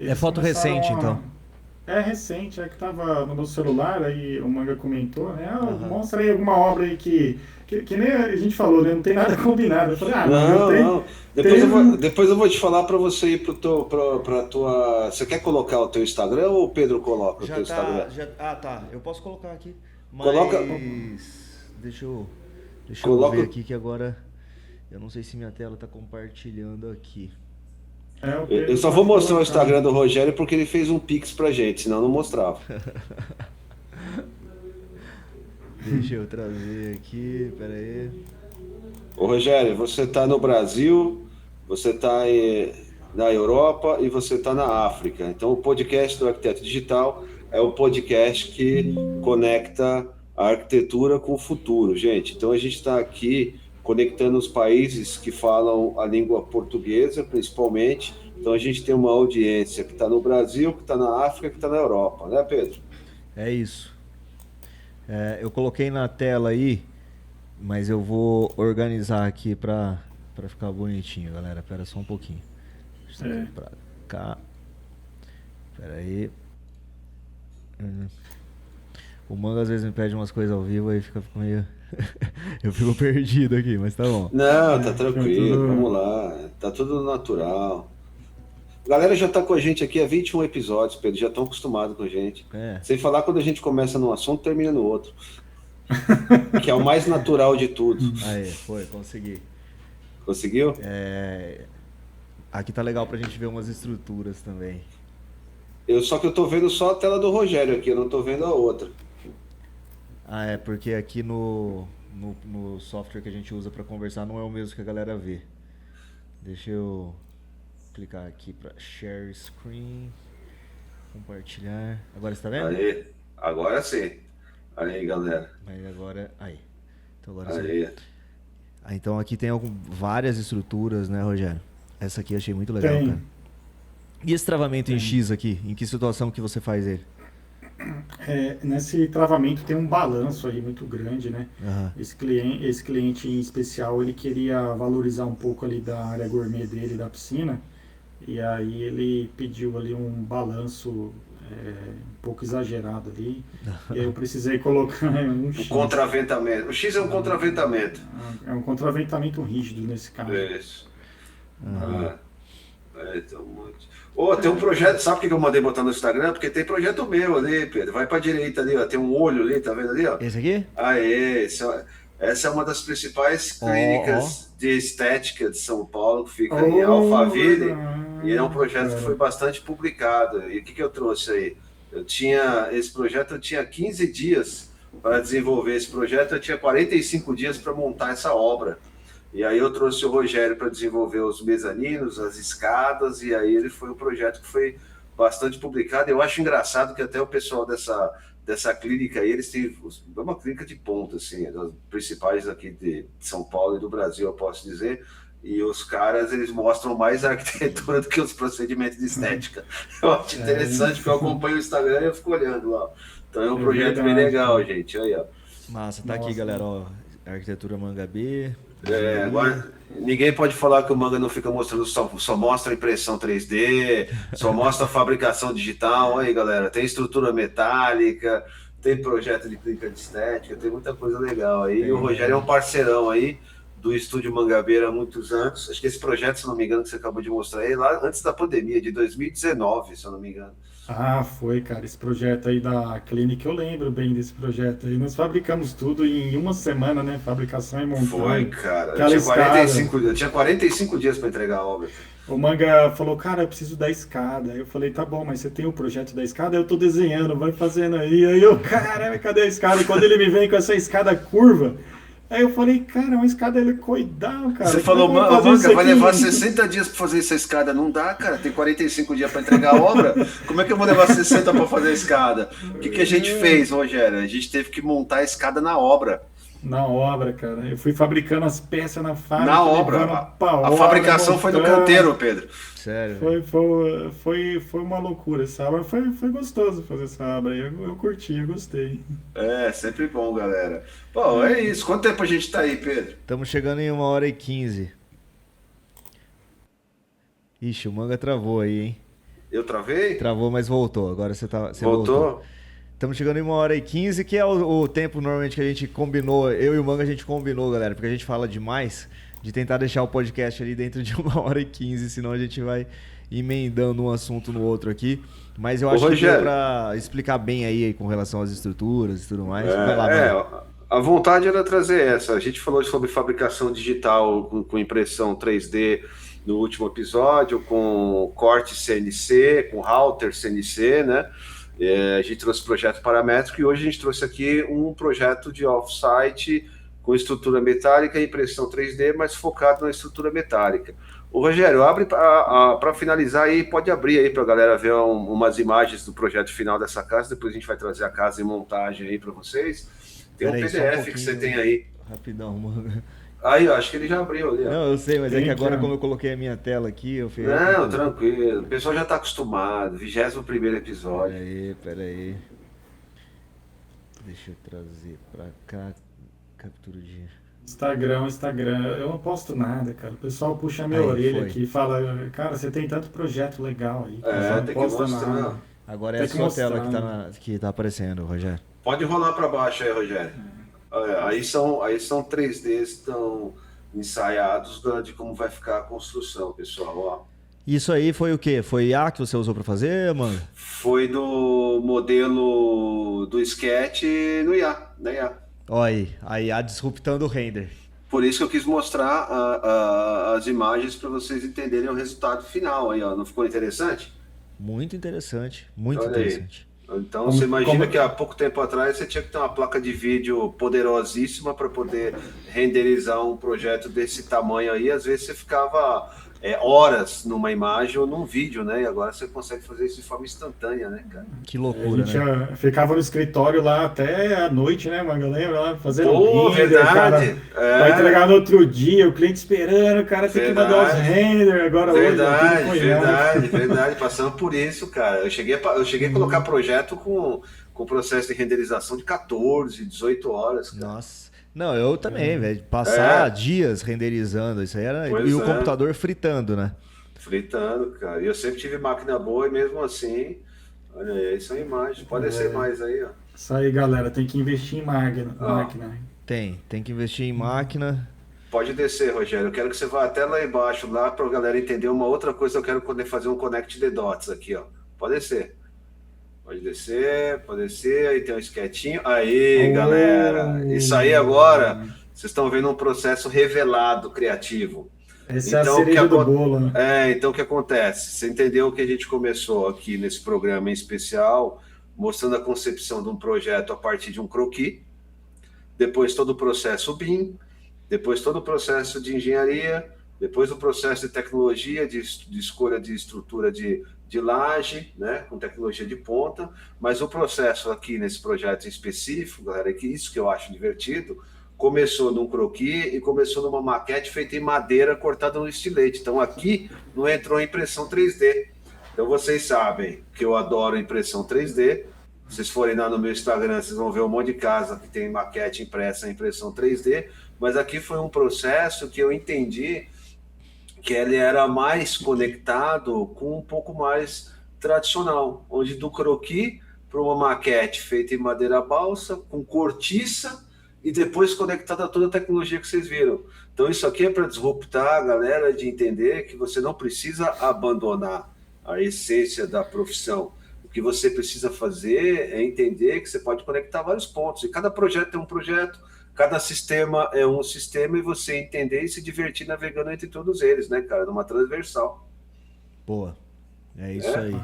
É foto recente, então. É recente, é que tava no meu celular, aí o Manga comentou, né? Mostra aí alguma obra aí que nem a gente falou, né? Não tem nada combinado. Eu falei, não. Depois eu vou te falar para você ir pra tua. Você quer colocar o teu Instagram ou o Pedro coloca o teu Instagram? Tá. Eu posso colocar aqui. Mas Coloca. Deixa eu Coloca... ver aqui que agora eu não sei se minha tela tá compartilhando aqui. Eu só vou mostrar o Instagram do Rogério porque ele fez um pix pra gente, senão não mostrava. Deixa eu trazer aqui, pera aí. Ô Rogério, você tá no Brasil, você tá na Europa e você tá na África. Então o podcast do Arquiteto Digital é o podcast que conecta a arquitetura com o futuro, gente. Então a gente está aqui conectando os países que falam a língua portuguesa, principalmente. Então a gente tem uma audiência que está no Brasil, que está na África, que está na Europa, né, Pedro? É isso. Eu coloquei na tela aí, mas eu vou organizar aqui para ficar bonitinho, galera. Pera só um pouquinho. Deixa eu pra cá. Pera aí. O Manga às vezes me pede umas coisas ao vivo, aí fica meio... Eu fico perdido aqui, mas tá bom. Não, tá tranquilo, vamos lá. Tá tudo natural. A galera já tá com a gente aqui há 21 episódios, Pedro, já estão acostumados com a gente. Sem falar quando a gente começa num assunto, termina no outro. Que é o mais natural de tudo. Aí, consegui. Conseguiu? Aqui tá legal pra gente ver umas estruturas também. Só que eu tô vendo só a tela do Rogério aqui, eu não tô vendo a outra. Porque aqui no software que a gente usa para conversar não é o mesmo que a galera vê. Deixa eu clicar aqui para share screen, compartilhar. Agora você tá vendo? Aí, agora sim. Aí, galera. Mas agora, aí. Então agora aí. Então aqui tem várias estruturas, né, Rogério? Essa aqui eu achei muito legal, cara. E esse travamento em X aqui? Em que situação que você faz ele? Nesse travamento tem um balanço aí muito grande, né? Esse cliente em especial, ele queria valorizar um pouco ali da área gourmet dele, da piscina, e aí ele pediu ali um balanço um pouco exagerado ali, e aí eu precisei colocar um X. Contraventamento. O X é um contraventamento. É um contraventamento rígido nesse caso. Isso. Tem um projeto, sabe por que eu mandei botar no Instagram? Porque tem projeto meu ali, Pedro. Vai pra direita ali, ó. Tem um olho ali, tá vendo ali, ó? Esse aqui? Essa é uma das principais clínicas de estética de São Paulo, que fica em Alphaville. E é um projeto que foi bastante publicado. E o que eu trouxe aí? Esse projeto eu tinha 15 dias para desenvolver esse projeto, eu tinha 45 dias para montar essa obra. E aí eu trouxe o Rogério para desenvolver os mezaninos, as escadas, e aí ele foi um projeto que foi bastante publicado. Eu acho engraçado que até o pessoal dessa clínica aí, eles têm uma clínica de ponta, assim, das principais aqui de São Paulo e do Brasil, eu posso dizer, e os caras, eles mostram mais a arquitetura do que os procedimentos de estética. Eu acho interessante, porque eu acompanho o Instagram e eu fico olhando lá. Então é um projeto bem legal, gente. Aí, ó. Massa, tá aqui, galera, ó, arquitetura Manga B. Agora ninguém pode falar que o Manga não fica mostrando, só mostra impressão 3D, só mostra fabricação digital. Aí, galera, tem estrutura metálica, tem projeto de clínica de estética, tem muita coisa legal aí. E o Rogério é um parceirão aí do Estúdio Mangabeira há muitos anos. Acho que esse projeto, se não me engano, que você acabou de mostrar aí, lá antes da pandemia, de 2019, se eu não me engano. Foi, cara, esse projeto aí da clínica, eu lembro bem desse projeto aí. Nós fabricamos tudo em uma semana, né? Fabricação e montagem. Foi, cara. Eu tinha 45 dias para entregar a obra. O Manga falou, cara, eu preciso da escada. Eu falei, tá bom, mas você tem o projeto da escada? Eu tô desenhando, vai fazendo aí. Aí eu, caramba, cadê a escada? E quando ele me vem com essa escada curva, aí eu falei, cara, uma escada helicoidal, cara. Você falou, Manga, vai levar 60 dias para fazer essa escada. Não dá, cara, tem 45 dias para entregar a obra. Como é que eu vou levar 60 para fazer a escada? O que a gente fez, Rogério? A gente teve que montar a escada na obra. Na obra, cara. Eu fui fabricando as peças na fábrica. Na obra. A fabricação foi no canteiro, Pedro. Sério. Foi uma loucura essa obra. Foi gostoso fazer essa obra aí. Eu curti, eu gostei. É, sempre bom, galera. Bom, é isso. Quanto tempo a gente tá aí, Pedro? Estamos chegando em 1h15. Ixi, o Manga travou aí, hein? Eu travei? Travou, mas voltou. Agora você Voltou? voltou. Estamos chegando em 1h15, que é o tempo normalmente que a gente combinou. Eu e o Manga a gente combinou, galera, porque a gente fala demais, de tentar deixar o podcast ali dentro de 1h15, senão a gente vai emendando um assunto no outro aqui. Mas eu acho que deu pra explicar bem aí com relação às estruturas e tudo mais. Vai lá, Manga. A vontade era trazer essa. A gente falou sobre fabricação digital com impressão 3D no último episódio, com corte CNC, com router CNC, né? A gente trouxe projeto paramétrico e hoje a gente trouxe aqui um projeto de off-site com estrutura metálica e impressão 3D, mas focado na estrutura metálica. O Rogério, abre para finalizar aí, pode abrir aí para a galera ver umas imagens do projeto final dessa casa, depois a gente vai trazer a casa em montagem aí para vocês. Tem um PDF que você tem aí. Rapidão, Manga. Aí, eu acho que ele já abriu ali. Ó. Não, eu sei, mas é que agora, como eu coloquei a minha tela aqui, eu fiz. Não, tranquilo. O pessoal já está acostumado. 21º episódio. Peraí. Deixa eu trazer pra cá. Captura de. Instagram. Eu não posto nada, cara. O pessoal puxa a minha orelha aqui e fala, cara, você tem tanto projeto legal aí. Tem que mostrar. Nada. Agora é a sua tela que tá aparecendo, Rogério. Pode rolar para baixo aí, Rogério. Aí são 3Ds estão ensaiados de como vai ficar a construção, pessoal. Ó. Isso aí foi o quê? Foi IA que você usou para fazer, mano? Foi do modelo do Sketch no IA, da IA. Olha aí, a IA disruptando o render. Por isso que eu quis mostrar as imagens para vocês entenderem o resultado final. Aí, ó. Não ficou interessante? Muito interessante, muito interessante. Então você imagina que há pouco tempo atrás você tinha que ter uma placa de vídeo poderosíssima para poder renderizar um projeto desse tamanho aí. Às vezes você ficava horas numa imagem ou num vídeo, né? E agora você consegue fazer isso de forma instantânea, né, cara? Que loucura, a gente ficava no escritório lá até a noite, né, Manga? Lembra lá? Fazendo render, verdade. Vai entregar no outro dia, o cliente esperando, o cara tem que mandar os render, agora Verdade. Passando por isso, cara. Eu cheguei a colocar projeto com processo de renderização de 14, 18 horas, cara. Nossa. Não, eu também, velho. Passar dias renderizando, isso aí era. O computador fritando, né? Fritando, cara. E eu sempre tive máquina boa e mesmo assim, olha aí, são imagens. Pode ser mais aí, ó. Isso aí, galera, tem que investir em máquina. Tem que investir em máquina. Pode descer, Rogério. Eu quero que você vá até lá embaixo, lá para a galera entender uma outra coisa. Eu quero poder fazer um connect the dots aqui, ó. Pode descer. Pode descer. Aí tem um esquetinho. Aí, galera. Isso aí agora, vocês estão vendo um processo revelado, criativo. Essa é a cereja do bolo, né? Então o que acontece? Você entendeu que a gente começou aqui nesse programa em especial, mostrando a concepção de um projeto a partir de um croquis, depois todo o processo BIM, depois todo o processo de engenharia, depois o processo de tecnologia, de escolha de estrutura de laje, né, com tecnologia de ponta, mas o processo aqui nesse projeto em específico, galera, que isso que eu acho divertido, começou num croquis e começou numa maquete feita em madeira cortada no estilete. Então aqui não entrou impressão 3D. Então vocês sabem que eu adoro impressão 3D. Se vocês forem lá no meu Instagram, vocês vão ver um monte de casa que tem maquete impressa em impressão 3D, mas aqui foi um processo que eu entendi que ele era mais conectado com um pouco mais tradicional, onde do croquis para uma maquete feita em madeira balsa, com cortiça, e depois conectada a toda a tecnologia que vocês viram. Então isso aqui é para disruptar a galera de entender que você não precisa abandonar a essência da profissão. O que você precisa fazer é entender que você pode conectar vários pontos, e cada projeto é um projeto, cada sistema é um sistema, e você entender e se divertir navegando entre todos eles, né, cara, numa transversal. Boa. É isso aí.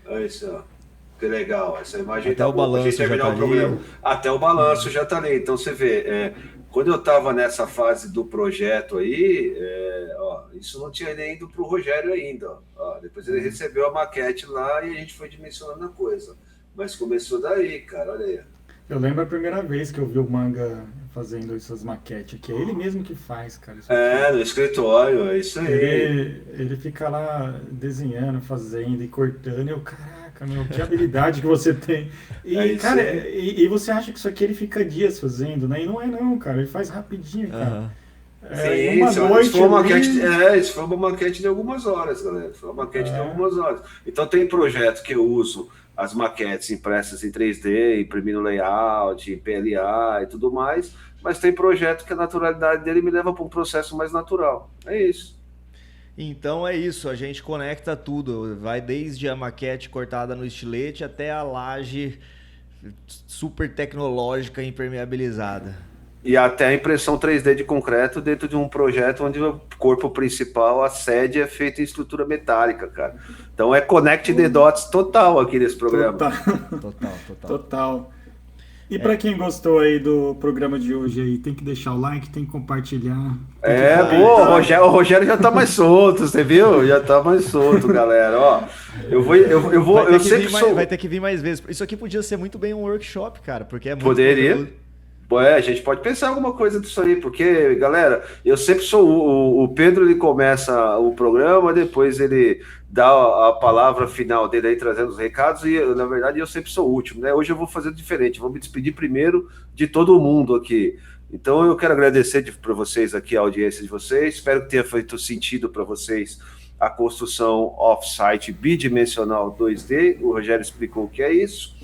É isso, ó. Que legal. Essa imagem Até o balanço já tá ali. Até o balanço já tá ali. Então você vê, quando eu estava nessa fase do projeto aí, isso não tinha nem ido para o Rogério ainda. Ó. Depois ele recebeu a maquete lá e a gente foi dimensionando a coisa. Mas começou daí, cara, olha aí. Eu lembro a primeira vez que eu vi o Manga fazendo essas maquetes aqui. É ele mesmo que faz, cara. No escritório, é isso aí. Ele fica lá desenhando, fazendo e cortando. E eu, caraca, meu, que habilidade que você tem. E, cara, e você acha que isso aqui ele fica dias fazendo, né? E não é não, cara. Ele faz rapidinho, cara. Isso foi uma maquete de algumas horas, galera. Foi uma maquete de algumas horas. Então tem projeto que eu uso as maquetes impressas em 3D, imprimindo layout, em PLA e tudo mais, mas tem projeto que a naturalidade dele me leva para um processo mais natural. É isso. Então é isso, a gente conecta tudo, vai desde a maquete cortada no estilete até a laje super tecnológica e impermeabilizada. E até a impressão 3D de concreto dentro de um projeto onde o corpo principal, a sede, é feita em estrutura metálica, cara. Então é Connect the Dots total aqui nesse programa. Total. E para quem gostou aí do programa de hoje aí, tem que deixar o like, tem que compartilhar. O Rogério já tá mais solto, você viu? Já tá mais solto, galera. Ó, vai ter que vir mais vezes. Isso aqui podia ser muito bem um workshop, cara, porque é muito Poderia. A gente pode pensar alguma coisa disso aí, porque, galera, eu sempre sou o Pedro, ele começa o programa, depois ele dá a palavra final dele aí, trazendo os recados, e, na verdade, eu sempre sou o último, né? Hoje eu vou fazer diferente, vou me despedir primeiro de todo mundo aqui. Então, eu quero agradecer para vocês aqui, a audiência de vocês, espero que tenha feito sentido para vocês a construção off-site bidimensional 2D, o Rogério explicou o que é isso.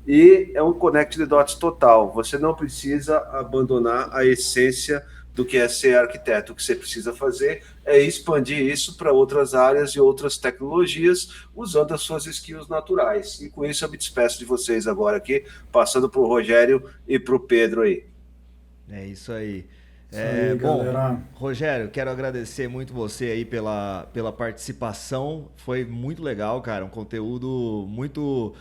E é um Connect the Dots total. Você não precisa abandonar a essência do que é ser arquiteto. O que você precisa fazer é expandir isso para outras áreas e outras tecnologias, usando as suas skills naturais. E com isso eu me despeço de vocês agora aqui, passando para o Rogério e para o Pedro aí. É isso aí. Bom, Rogério, quero agradecer muito você aí pela participação. Foi muito legal, cara. Um conteúdo muito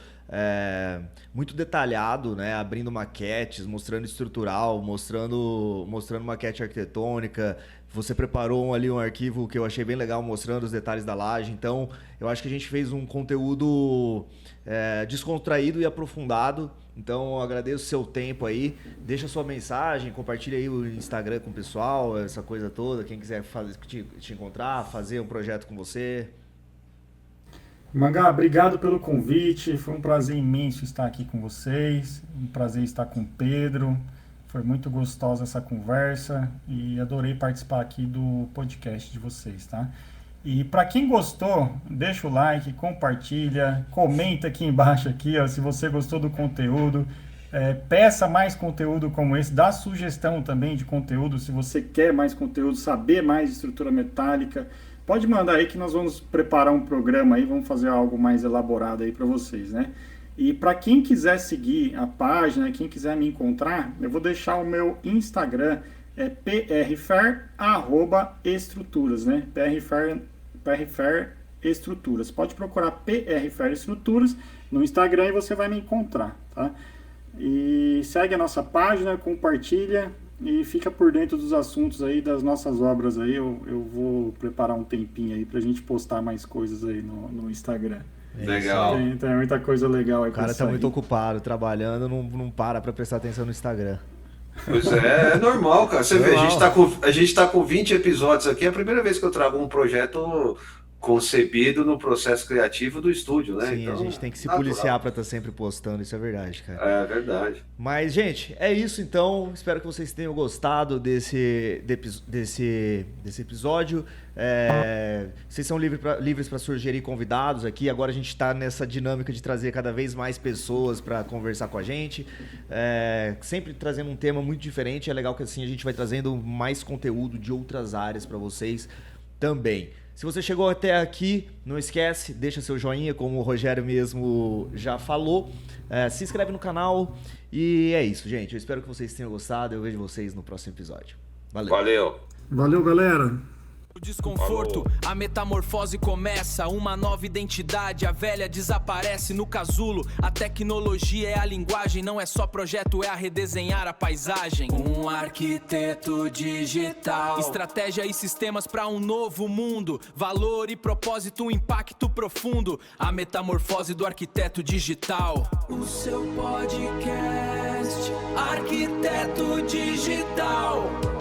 detalhado, né? Abrindo maquetes, mostrando estrutural, mostrando maquete arquitetônica. Você preparou ali um arquivo que eu achei bem legal, mostrando os detalhes da laje. Então, eu acho que a gente fez um conteúdo descontraído e aprofundado. Então, eu agradeço o seu tempo aí. Deixa sua mensagem, compartilha aí o Instagram com o pessoal, essa coisa toda. Quem quiser te encontrar, fazer um projeto com você. Mangá, obrigado pelo convite, foi um prazer imenso estar aqui com vocês, um prazer estar com o Pedro, foi muito gostosa essa conversa e adorei participar aqui do podcast de vocês, tá? E para quem gostou, deixa o like, compartilha, comenta aqui embaixo aqui, ó, se você gostou do conteúdo, peça mais conteúdo como esse, dá sugestão também de conteúdo, se você quer mais conteúdo, saber mais de estrutura metálica, pode mandar aí que nós vamos preparar um programa aí, vamos fazer algo mais elaborado aí para vocês, né? E para quem quiser seguir a página, quem quiser me encontrar, eu vou deixar o meu Instagram, prfer@estruturas, né? prfer estruturas. Pode procurar prfer estruturas no Instagram e você vai me encontrar, tá? E segue a nossa página, compartilha e fica por dentro dos assuntos aí, das nossas obras aí. Eu vou preparar um tempinho aí pra gente postar mais coisas aí no Instagram. Legal. Tem muita coisa legal aí. O cara tá muito ocupado, trabalhando, não para pra prestar atenção no Instagram. Pois é normal, cara. Você vê, a gente tá com 20 episódios aqui, é a primeira vez que eu trago um projeto concebido no processo criativo do estúdio, né? Sim, então, a gente tem que se policiar para estar sempre postando, isso é verdade, cara. É verdade. Mas, gente, é isso então. Espero que vocês tenham gostado desse episódio. Vocês são livres para sugerir convidados aqui. Agora a gente está nessa dinâmica de trazer cada vez mais pessoas para conversar com a gente. Sempre trazendo um tema muito diferente. É legal que assim a gente vai trazendo mais conteúdo de outras áreas para vocês também. Se você chegou até aqui, não esquece, deixa seu joinha, como o Rogério mesmo já falou. Se inscreve no canal e é isso, gente. Eu espero que vocês tenham gostado. Eu vejo vocês no próximo episódio. Valeu. Valeu. Valeu, galera. O desconforto, a metamorfose começa, uma nova identidade, a velha desaparece no casulo. A tecnologia é a linguagem, não é só projeto, é a redesenhar a paisagem. Um arquiteto digital, estratégia e sistemas para um novo mundo, valor e propósito, um impacto profundo. A metamorfose do arquiteto digital. O seu podcast, Arquiteto Digital.